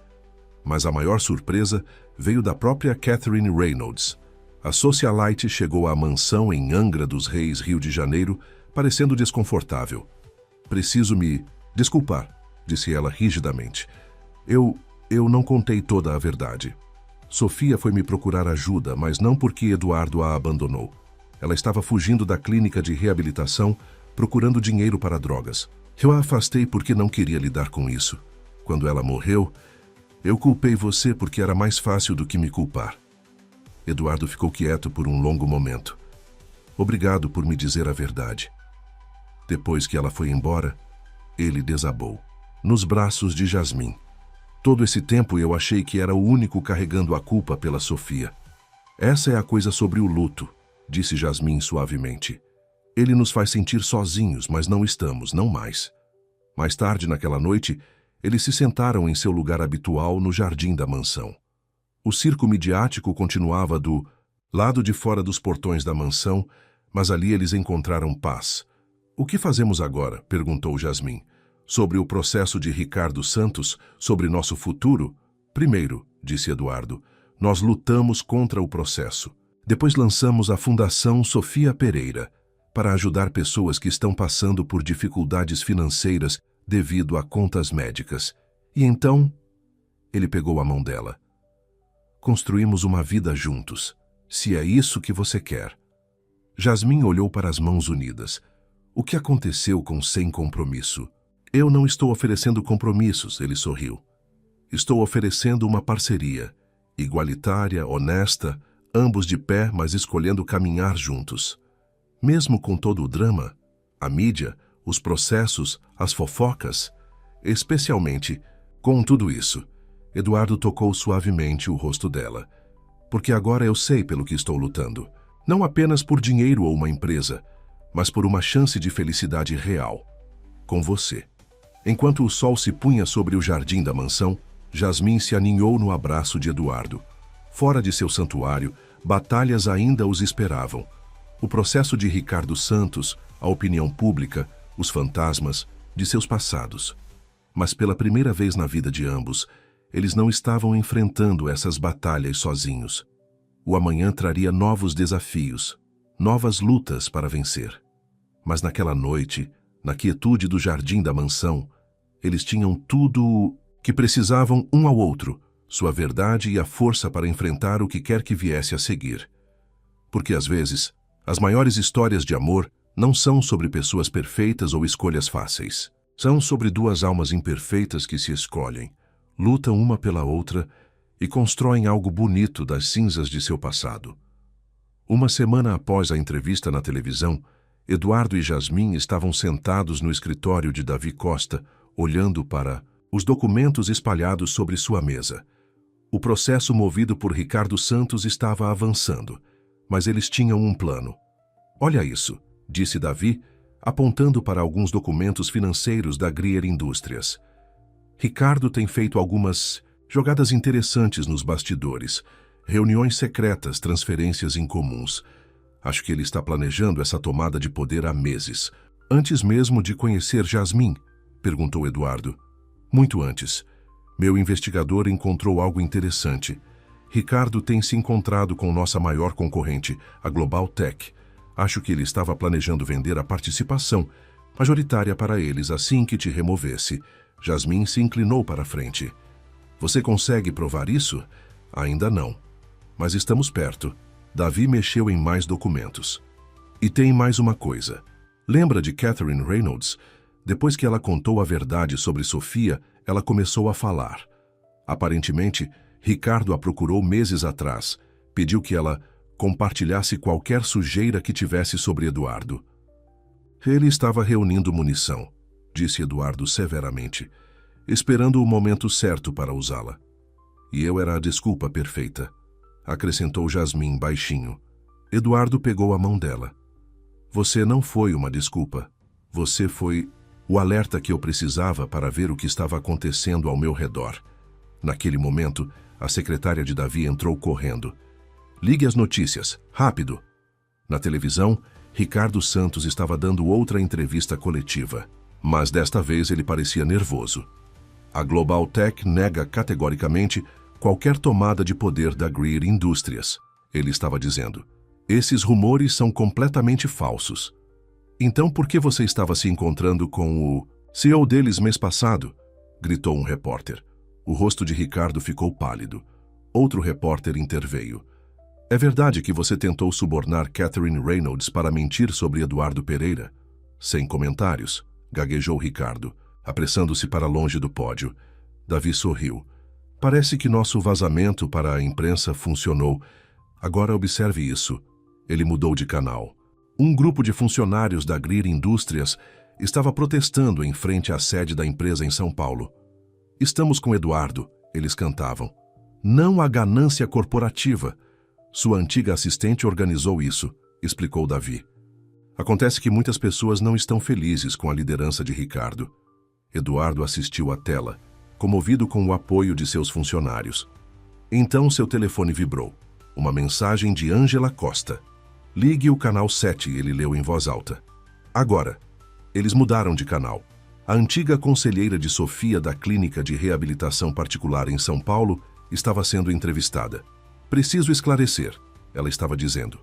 Mas a maior surpresa veio da própria Catherine Reynolds. A socialite chegou à mansão em Angra dos Reis, Rio de Janeiro, parecendo desconfortável. Preciso me desculpar, disse ela rigidamente. Eu não contei toda a verdade. Sofia foi me procurar ajuda, mas não porque Eduardo a abandonou. Ela estava fugindo da clínica de reabilitação procurando dinheiro para drogas. Eu a afastei porque não queria lidar com isso. Quando ela morreu, eu culpei você porque era mais fácil do que me culpar. Eduardo ficou quieto por um longo momento. Obrigado por me dizer a verdade. Depois que ela foi embora, ele desabou, nos braços de Jasmin. Todo esse tempo eu achei que era o único carregando a culpa pela Sofia. Essa é a coisa sobre o luto, disse Jasmin suavemente. Ele nos faz sentir sozinhos, mas não estamos, não mais. Mais tarde naquela noite, eles se sentaram em seu lugar habitual no jardim da mansão. O circo midiático continuava do lado de fora dos portões da mansão, mas ali eles encontraram paz. O que fazemos agora? Perguntou Jasmin. Sobre o processo de Ricardo Santos, sobre nosso futuro? Primeiro, disse Eduardo, nós lutamos contra o processo. Depois lançamos a Fundação Sofia Pereira, para ajudar pessoas que estão passando por dificuldades financeiras devido a contas médicas. E então, ele pegou a mão dela. Construímos uma vida juntos, se é isso que você quer. Jasmin olhou para as mãos unidas. O que aconteceu com sem compromisso? Eu não estou oferecendo compromissos, ele sorriu. Estou oferecendo uma parceria, igualitária, honesta, ambos de pé, mas escolhendo caminhar juntos. Mesmo com todo o drama, a mídia, os processos, as fofocas, especialmente com tudo isso, Eduardo tocou suavemente o rosto dela. Porque agora eu sei pelo que estou lutando. Não apenas por dinheiro ou uma empresa, mas por uma chance de felicidade real. Com você. Enquanto o sol se punha sobre o jardim da mansão, Jasmin se aninhou no abraço de Eduardo. Fora de seu santuário, batalhas ainda os esperavam. O processo de Ricardo Santos, a opinião pública, os fantasmas de seus passados. Mas pela primeira vez na vida de ambos, eles não estavam enfrentando essas batalhas sozinhos. O amanhã traria novos desafios, novas lutas para vencer. Mas naquela noite, na quietude do jardim da mansão, eles tinham tudo que precisavam um ao outro, sua verdade e a força para enfrentar o que quer que viesse a seguir. Porque às vezes, as maiores histórias de amor não são sobre pessoas perfeitas ou escolhas fáceis. São sobre duas almas imperfeitas que se escolhem, lutam uma pela outra e constroem algo bonito das cinzas de seu passado. Uma semana após a entrevista na televisão, Eduardo e Jasmin estavam sentados no escritório de Davi Costa, olhando para os documentos espalhados sobre sua mesa. O processo movido por Ricardo Santos estava avançando, mas eles tinham um plano. Olha isso, disse Davi, apontando para alguns documentos financeiros da Grier Indústrias. Ricardo tem feito algumas jogadas interessantes nos bastidores, reuniões secretas, transferências incomuns. Acho que ele está planejando essa tomada de poder há meses. Antes mesmo de conhecer Jasmin, perguntou Eduardo. Muito antes. Meu investigador encontrou algo interessante. Ricardo tem se encontrado com nossa maior concorrente, a Global Tech. Acho que ele estava planejando vender a participação majoritária para eles assim que te removesse. Jasmin se inclinou para a frente. Você consegue provar isso? Ainda não. Mas estamos perto. Davi mexeu em mais documentos. E tem mais uma coisa. Lembra de Catherine Reynolds? Depois que ela contou a verdade sobre Sofia, ela começou a falar. Aparentemente, Ricardo a procurou meses atrás. Pediu que ela compartilhasse qualquer sujeira que tivesse sobre Eduardo. Ele estava reunindo munição, disse Eduardo severamente, esperando o momento certo para usá-la. E eu era a desculpa perfeita, acrescentou Jasmin baixinho. Eduardo pegou a mão dela. Você não foi uma desculpa. Você foi o alerta que eu precisava para ver o que estava acontecendo ao meu redor. Naquele momento, a secretária de Davi entrou correndo. Ligue as notícias, rápido! Na televisão, Ricardo Santos estava dando outra entrevista coletiva, mas desta vez ele parecia nervoso. A Global Tech nega categoricamente qualquer tomada de poder da Grier Indústrias, ele estava dizendo. Esses rumores são completamente falsos. Então por que você estava se encontrando com o CEO deles mês passado? Gritou um repórter. O rosto de Ricardo ficou pálido. Outro repórter interveio. É verdade que você tentou subornar Catherine Reynolds para mentir sobre Eduardo Pereira? Sem comentários, gaguejou Ricardo, apressando-se para longe do pódio. Davi sorriu. Parece que nosso vazamento para a imprensa funcionou. Agora observe isso. Ele mudou de canal. Um grupo de funcionários da Greer Indústrias estava protestando em frente à sede da empresa em São Paulo. Estamos com Eduardo, eles cantavam. Não há ganância corporativa. Sua antiga assistente organizou isso, explicou Davi. Acontece que muitas pessoas não estão felizes com a liderança de Ricardo. Eduardo assistiu à tela, comovido com o apoio de seus funcionários. Então seu telefone vibrou. Uma mensagem de Ângela Costa. Ligue o canal 7, ele leu em voz alta. Agora. Eles mudaram de canal. A antiga conselheira de Sofia da Clínica de Reabilitação Particular em São Paulo estava sendo entrevistada. Preciso esclarecer, ela estava dizendo.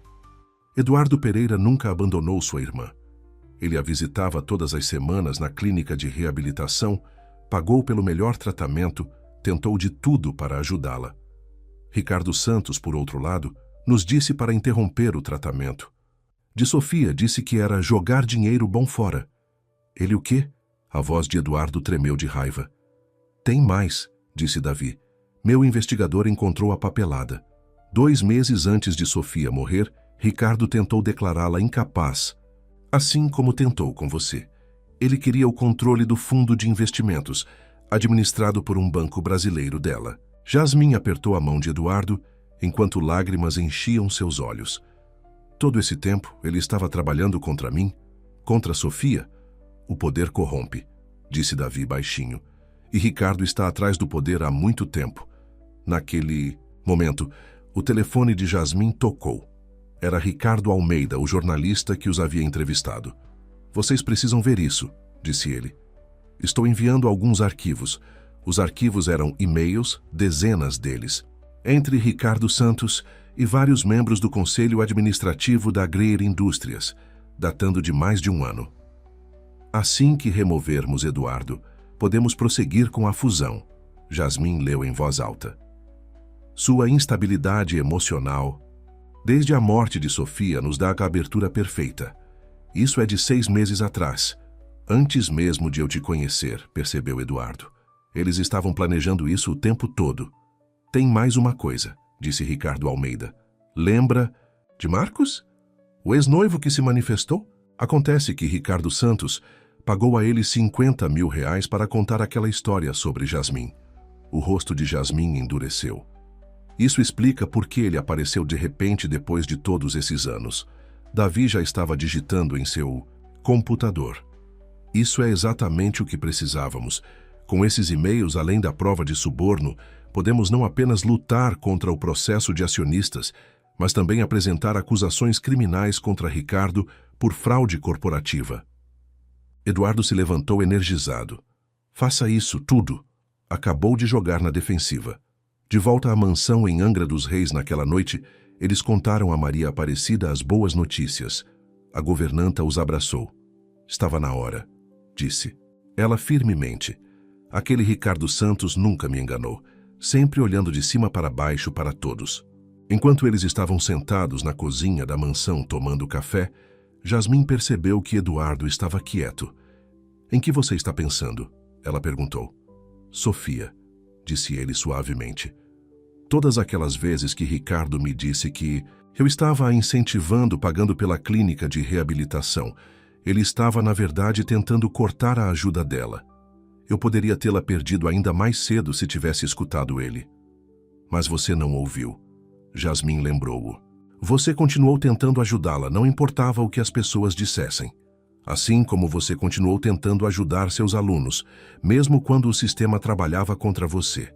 Eduardo Pereira nunca abandonou sua irmã. Ele a visitava todas as semanas na clínica de reabilitação, pagou pelo melhor tratamento, tentou de tudo para ajudá-la. Ricardo Santos, por outro lado, nos disse para interromper o tratamento. De Sofia disse que era jogar dinheiro bom fora. Ele o quê? A voz de Eduardo tremeu de raiva. Tem mais, disse Davi. Meu investigador encontrou a papelada. 2 meses antes de Sofia morrer, Ricardo tentou declará-la incapaz, assim como tentou com você. Ele queria o controle do fundo de investimentos, administrado por um banco brasileiro dela. Jasmin apertou a mão de Eduardo, enquanto lágrimas enchiam seus olhos. Todo esse tempo, ele estava trabalhando contra mim, contra Sofia. O poder corrompe, disse Davi baixinho, e Ricardo está atrás do poder há muito tempo. Naquele momento, o telefone de Jasmin tocou. Era Ricardo Almeida, o jornalista que os havia entrevistado. Vocês precisam ver isso, disse ele. Estou enviando alguns arquivos. Os arquivos eram e-mails, dezenas deles, entre Ricardo Santos e vários membros do Conselho Administrativo da Greer Indústrias, datando de mais de 1 ano. Assim que removermos Eduardo, podemos prosseguir com a fusão, Jasmin leu em voz alta. Sua instabilidade emocional, desde a morte de Sofia, nos dá a abertura perfeita. Isso é de 6 meses atrás, antes mesmo de eu te conhecer, percebeu Eduardo. Eles estavam planejando isso o tempo todo. Tem mais uma coisa, disse Ricardo Almeida. Lembra de Marcos? O ex-noivo que se manifestou? Acontece que Ricardo Santos pagou a ele R$50 mil para contar aquela história sobre Jasmin. O rosto de Jasmin endureceu. Isso explica por que ele apareceu de repente depois de todos esses anos. Davi já estava digitando em seu computador. Isso é exatamente o que precisávamos. Com esses e-mails, além da prova de suborno, podemos não apenas lutar contra o processo de acionistas, mas também apresentar acusações criminais contra Ricardo por fraude corporativa. Eduardo se levantou energizado. Faça isso, tudo. Acabou de jogar na defensiva. De volta à mansão em Angra dos Reis naquela noite, eles contaram a Maria Aparecida as boas notícias. A governanta os abraçou. Estava na hora, disse. Ela firmemente. Aquele Ricardo Santos nunca me enganou, sempre olhando de cima para baixo para todos. Enquanto eles estavam sentados na cozinha da mansão tomando café, Jasmin percebeu que Eduardo estava quieto. Em que você está pensando? Ela perguntou. Sofia, disse ele suavemente. Todas aquelas vezes que Ricardo me disse que eu estava a incentivando pagando pela clínica de reabilitação, ele estava, na verdade, tentando cortar a ajuda dela. Eu poderia tê-la perdido ainda mais cedo se tivesse escutado ele. Mas você não ouviu. Jasmin lembrou-o. Você continuou tentando ajudá-la, não importava o que as pessoas dissessem. Assim como você continuou tentando ajudar seus alunos, mesmo quando o sistema trabalhava contra você.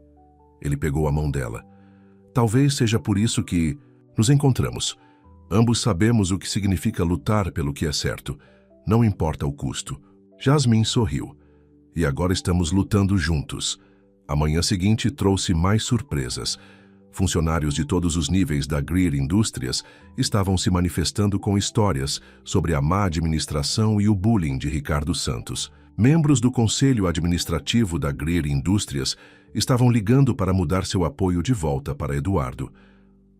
Ele pegou a mão dela. Talvez seja por isso que nos encontramos. Ambos sabemos o que significa lutar pelo que é certo. Não importa o custo. Jasmin sorriu. E agora estamos lutando juntos. A manhã seguinte trouxe mais surpresas. Funcionários de todos os níveis da Greer Indústrias estavam se manifestando com histórias sobre a má administração e o bullying de Ricardo Santos. Membros do Conselho Administrativo da Greer Indústrias estavam ligando para mudar seu apoio de volta para Eduardo.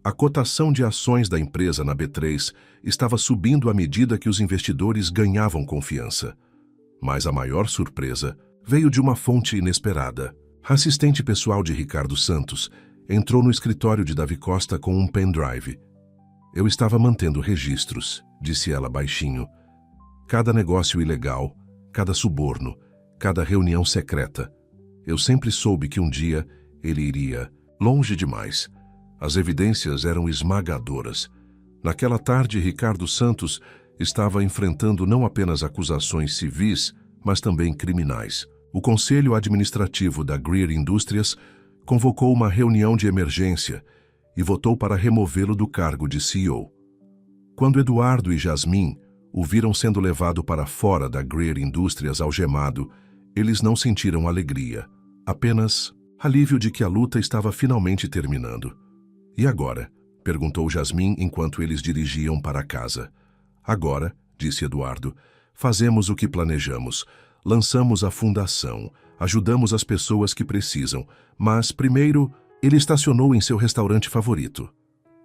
A cotação de ações da empresa na B3 estava subindo à medida que os investidores ganhavam confiança. Mas a maior surpresa veio de uma fonte inesperada. A assistente pessoal de Ricardo Santos entrou no escritório de Davi Costa com um pendrive. Eu estava mantendo registros, disse ela baixinho. Cada negócio ilegal, cada suborno, cada reunião secreta. Eu sempre soube que um dia ele iria longe demais. As evidências eram esmagadoras. Naquela tarde, Ricardo Santos estava enfrentando não apenas acusações civis, mas também criminais. O Conselho Administrativo da Greer Indústrias convocou uma reunião de emergência e votou para removê-lo do cargo de CEO. Quando Eduardo e Jasmin o viram sendo levado para fora da Greer Indústrias algemado, eles não sentiram alegria, apenas alívio de que a luta estava finalmente terminando. E agora? Perguntou Jasmin enquanto eles dirigiam para casa. Agora, disse Eduardo, fazemos o que planejamos. Lançamos a fundação, ajudamos as pessoas que precisam, mas, primeiro, ele estacionou em seu restaurante favorito.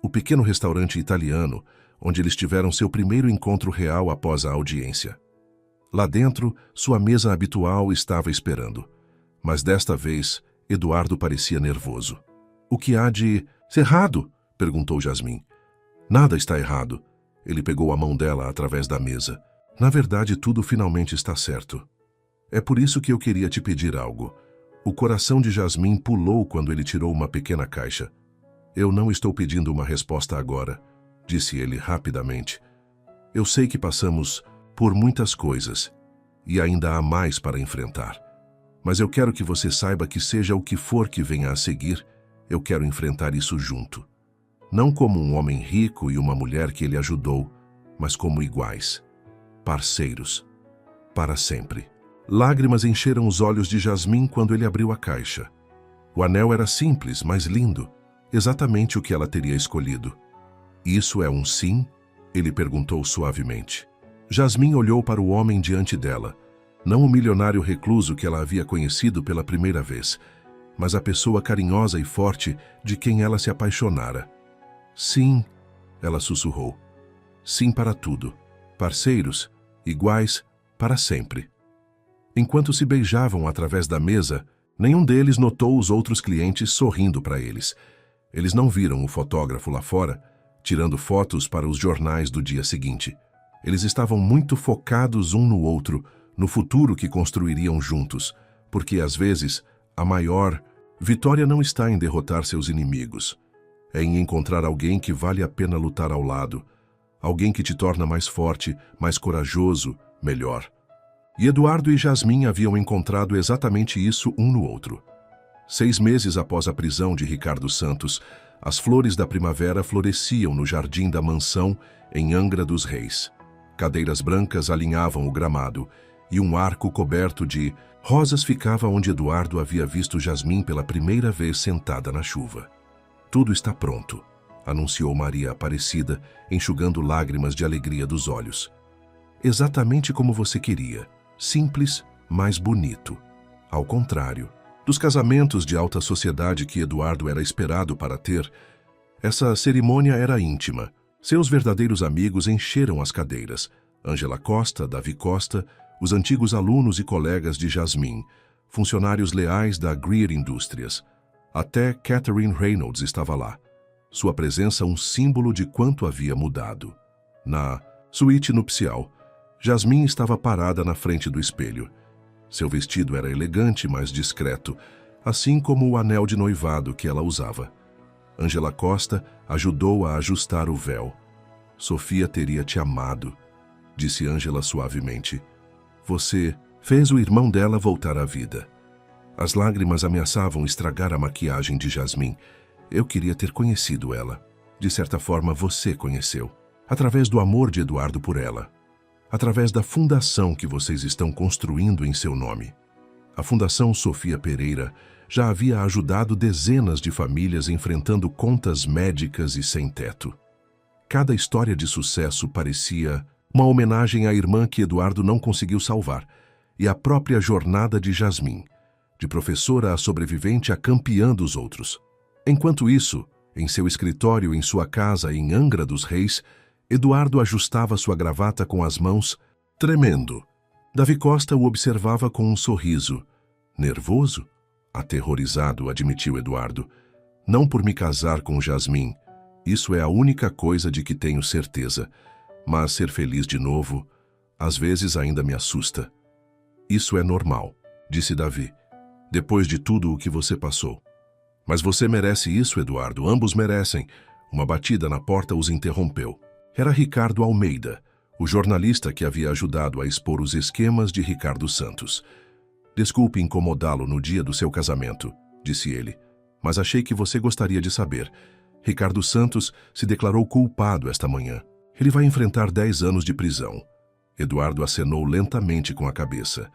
O pequeno restaurante italiano, onde eles tiveram seu primeiro encontro real após a audiência. Lá dentro, sua mesa habitual estava esperando. Mas desta vez, Eduardo parecia nervoso. O que há de errado? Perguntou Jasmin. Nada está errado. Ele pegou a mão dela através da mesa. Na verdade, tudo finalmente está certo. É por isso que eu queria te pedir algo. O coração de Jasmin pulou quando ele tirou uma pequena caixa. Eu não estou pedindo uma resposta agora, disse ele rapidamente. Eu sei que passamos por muitas coisas e ainda há mais para enfrentar. Mas eu quero que você saiba que seja o que for que venha a seguir, eu quero enfrentar isso junto. Não como um homem rico e uma mulher que ele ajudou, mas como iguais, parceiros, para sempre. Lágrimas encheram os olhos de Jasmin quando ele abriu a caixa. O anel era simples, mas lindo, exatamente o que ela teria escolhido. Isso é um sim? Ele perguntou suavemente. Jasmin olhou para o homem diante dela, não o milionário recluso que ela havia conhecido pela primeira vez, mas a pessoa carinhosa e forte de quem ela se apaixonara. Sim, ela sussurrou. Sim para tudo. Parceiros, iguais, para sempre. Enquanto se beijavam através da mesa, nenhum deles notou os outros clientes sorrindo para eles. Eles não viram o fotógrafo lá fora, tirando fotos para os jornais do dia seguinte. Eles estavam muito focados um no outro, no futuro que construiriam juntos, porque às vezes a maior vitória não está em derrotar seus inimigos. É em encontrar alguém que vale a pena lutar ao lado, alguém que te torna mais forte, mais corajoso, melhor. E Eduardo e Jasmin haviam encontrado exatamente isso um no outro. 6 meses após a prisão de Ricardo Santos, as flores da primavera floresciam no jardim da mansão em Angra dos Reis. Cadeiras brancas alinhavam o gramado e um arco coberto de rosas ficava onde Eduardo havia visto Jasmin pela primeira vez sentada na chuva. Tudo está pronto, anunciou Maria Aparecida, enxugando lágrimas de alegria dos olhos. Exatamente como você queria. Simples, mas bonito. Ao contrário dos casamentos de alta sociedade que Eduardo era esperado para ter, essa cerimônia era íntima. Seus verdadeiros amigos encheram as cadeiras. Ângela Costa, Davi Costa, os antigos alunos e colegas de Jasmin, funcionários leais da Greer Indústrias. Até Catherine Reynolds estava lá. Sua presença um símbolo de quanto havia mudado. Na suíte nupcial, Jasmin estava parada na frente do espelho. Seu vestido era elegante, mas discreto, assim como o anel de noivado que ela usava. Ângela Costa ajudou a ajustar o véu. Sofia teria te amado, disse Ângela suavemente. Você fez o irmão dela voltar à vida. As lágrimas ameaçavam estragar a maquiagem de Jasmin. Eu queria ter conhecido ela. De certa forma, você conheceu. Através do amor de Eduardo por ela. Através da fundação que vocês estão construindo em seu nome. A Fundação Sofia Pereira já havia ajudado dezenas de famílias enfrentando contas médicas e sem teto. Cada história de sucesso parecia uma homenagem à irmã que Eduardo não conseguiu salvar e à própria jornada de Jasmin, de professora a sobrevivente a campeã dos outros. Enquanto isso, Em seu escritório em sua casa em Angra dos Reis, Eduardo ajustava sua gravata com as mãos, tremendo. Davi Costa o observava com um sorriso. Nervoso? Aterrorizado, admitiu Eduardo. Não por me casar com Jasmin. Isso é a única coisa de que tenho certeza. Mas ser feliz de novo, às vezes ainda me assusta. Isso é normal, disse Davi. Depois de tudo o que você passou. Mas você merece isso, Eduardo. Ambos merecem. Uma batida na porta os interrompeu. Era Ricardo Almeida, o jornalista que havia ajudado a expor os esquemas de Ricardo Santos. Desculpe incomodá-lo no dia do seu casamento, disse ele, mas achei que você gostaria de saber. Ricardo Santos se declarou culpado esta manhã. Ele vai enfrentar 10 anos de prisão. Eduardo acenou lentamente com a cabeça.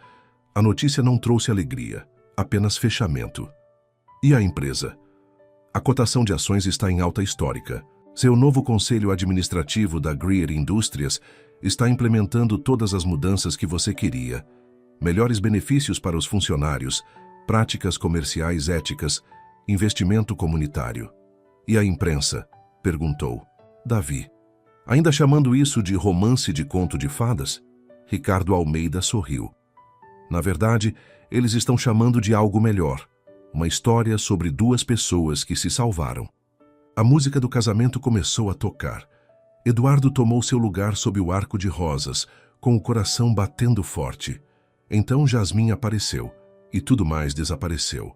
A notícia não trouxe alegria, apenas fechamento. E a empresa? A cotação de ações está em alta histórica. Seu novo conselho administrativo da Greer Indústrias está implementando todas as mudanças que você queria. Melhores benefícios para os funcionários, práticas comerciais éticas, investimento comunitário. E a imprensa? Perguntou Davi. Ainda chamando isso de romance de conto de fadas? Ricardo Almeida sorriu. Na verdade, eles estão chamando de algo melhor. Uma história sobre 2 pessoas que se salvaram. A música do casamento começou a tocar. Eduardo tomou seu lugar sob o arco de rosas, com o coração batendo forte. Então Jasmin apareceu, e tudo mais desapareceu.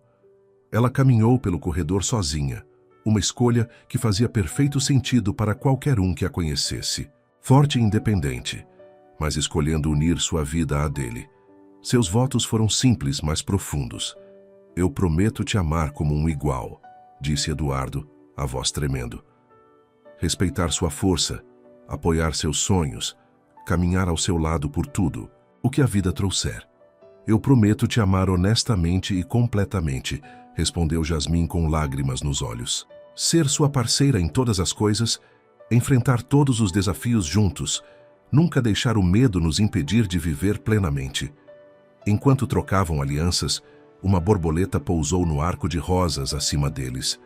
Ela caminhou pelo corredor sozinha, uma escolha que fazia perfeito sentido para qualquer um que a conhecesse. Forte e independente, mas escolhendo unir sua vida à dele. Seus votos foram simples, mas profundos. Eu prometo te amar como um igual, disse Eduardo, a voz tremendo. Respeitar sua força, apoiar seus sonhos, caminhar ao seu lado por tudo, o que a vida trouxer. Eu prometo te amar honestamente e completamente, respondeu Jasmin com lágrimas nos olhos. Ser sua parceira em todas as coisas, enfrentar todos os desafios juntos, nunca deixar o medo nos impedir de viver plenamente. Enquanto trocavam alianças, uma borboleta pousou no arco de rosas acima deles.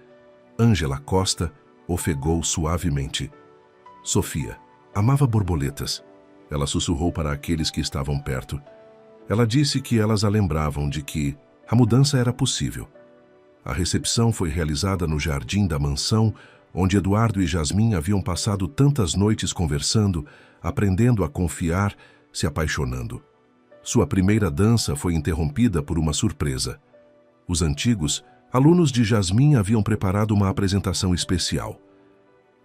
Ângela Costa ofegou suavemente. Sofia amava borboletas. Ela sussurrou para aqueles que estavam perto. Ela disse que elas a lembravam de que a mudança era possível. A recepção foi realizada no jardim da mansão, onde Eduardo e Jasmin haviam passado tantas noites conversando, aprendendo a confiar, se apaixonando. Sua primeira dança foi interrompida por uma surpresa. Os antigos alunos de Jasmin haviam preparado uma apresentação especial.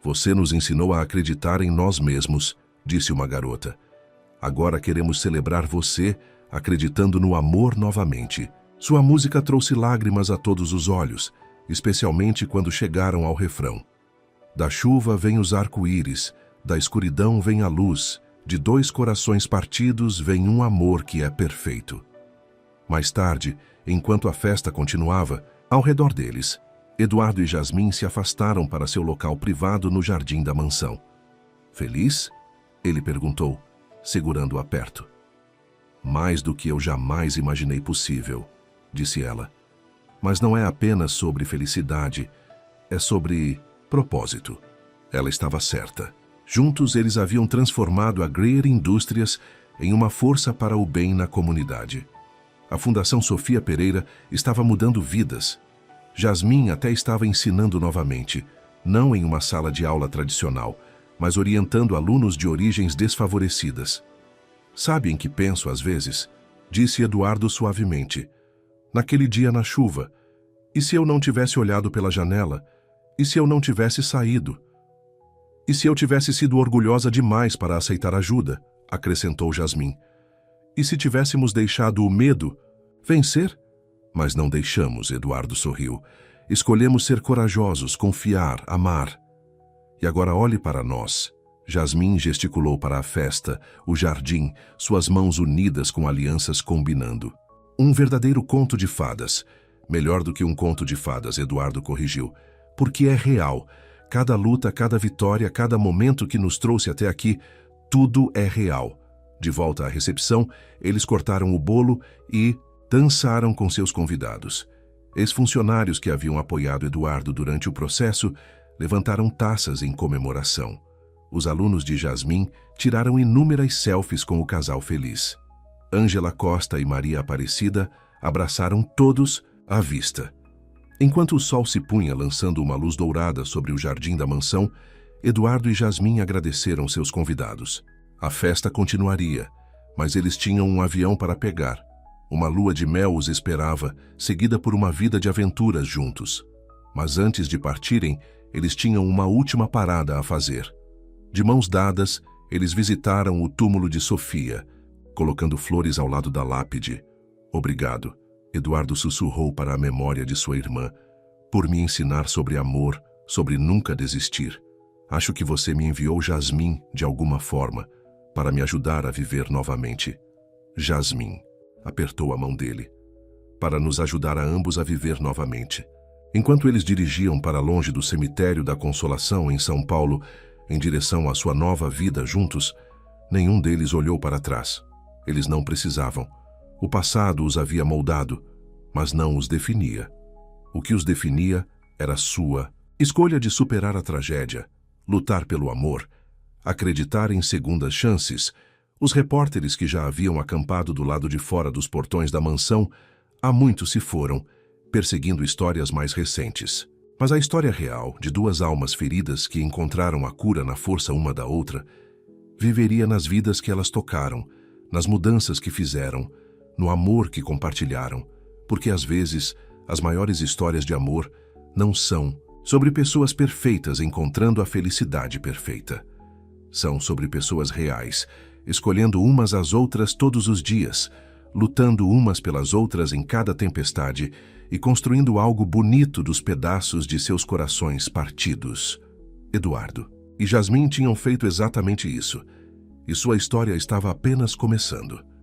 Você nos ensinou a acreditar em nós mesmos, disse uma garota. Agora queremos celebrar você, acreditando no amor novamente. Sua música trouxe lágrimas a todos os olhos, especialmente quando chegaram ao refrão. Da chuva vem os arco-íris, da escuridão vem a luz, de 2 corações partidos vem um amor que é perfeito. Mais tarde, enquanto a festa continuava, ao redor deles, Eduardo e Jasmin se afastaram para seu local privado no jardim da mansão. Feliz? Ele perguntou, segurando-a perto. Mais do que eu jamais imaginei possível, disse ela. Mas não é apenas sobre felicidade, é sobre propósito. Ela estava certa. Juntos eles haviam transformado a Greer Indústrias em uma força para o bem na comunidade. A Fundação Sofia Pereira estava mudando vidas. Jasmin até estava ensinando novamente, não em uma sala de aula tradicional, mas orientando alunos de origens desfavorecidas. Sabe em que penso às vezes? Disse Eduardo suavemente. Naquele dia na chuva. E se eu não tivesse olhado pela janela? E se eu não tivesse saído? E se eu tivesse sido orgulhosa demais para aceitar ajuda? Acrescentou Jasmin. E se tivéssemos deixado o medo vencer? Mas não deixamos, Eduardo sorriu. Escolhemos ser corajosos, confiar, amar. E agora olhe para nós. Jasmin gesticulou para a festa, o jardim, suas mãos unidas com alianças combinando. Um verdadeiro conto de fadas. Melhor do que um conto de fadas, Eduardo corrigiu. Porque é real. Cada luta, cada vitória, cada momento que nos trouxe até aqui, tudo é real. De volta à recepção, eles cortaram o bolo e dançaram com seus convidados. Ex-funcionários que haviam apoiado Eduardo durante o processo levantaram taças em comemoração. Os alunos de Jasmim tiraram inúmeras selfies com o casal feliz. Ângela Costa e Maria Aparecida abraçaram todos à vista. Enquanto o sol se punha lançando uma luz dourada sobre o jardim da mansão, Eduardo e Jasmim agradeceram seus convidados. A festa continuaria, mas eles tinham um avião para pegar. Uma lua de mel os esperava, seguida por uma vida de aventuras juntos. Mas antes de partirem, eles tinham uma última parada a fazer. De mãos dadas, eles visitaram o túmulo de Sofia, colocando flores ao lado da lápide. "Obrigado", Eduardo sussurrou para a memória de sua irmã, "por me ensinar sobre amor, sobre nunca desistir. Acho que você me enviou Jasmim de alguma forma, para me ajudar a viver novamente." Jasmim apertou a mão dele, para nos ajudar a ambos a viver novamente. Enquanto eles dirigiam para longe do cemitério da Consolação em São Paulo, em direção à sua nova vida juntos, nenhum deles olhou para trás. Eles não precisavam. O passado os havia moldado, mas não os definia. O que os definia era sua escolha de superar a tragédia, lutar pelo amor, acreditar em segundas chances. Os repórteres que já haviam acampado do lado de fora dos portões da mansão há muito se foram, perseguindo histórias mais recentes. Mas a história real, de duas almas feridas que encontraram a cura na força uma da outra, viveria nas vidas que elas tocaram, nas mudanças que fizeram, no amor que compartilharam, porque às vezes as maiores histórias de amor não são sobre pessoas perfeitas encontrando a felicidade perfeita. São sobre pessoas reais, escolhendo umas às outras todos os dias, lutando umas pelas outras em cada tempestade e construindo algo bonito dos pedaços de seus corações partidos. Eduardo e Jasmim tinham feito exatamente isso, e sua história estava apenas começando.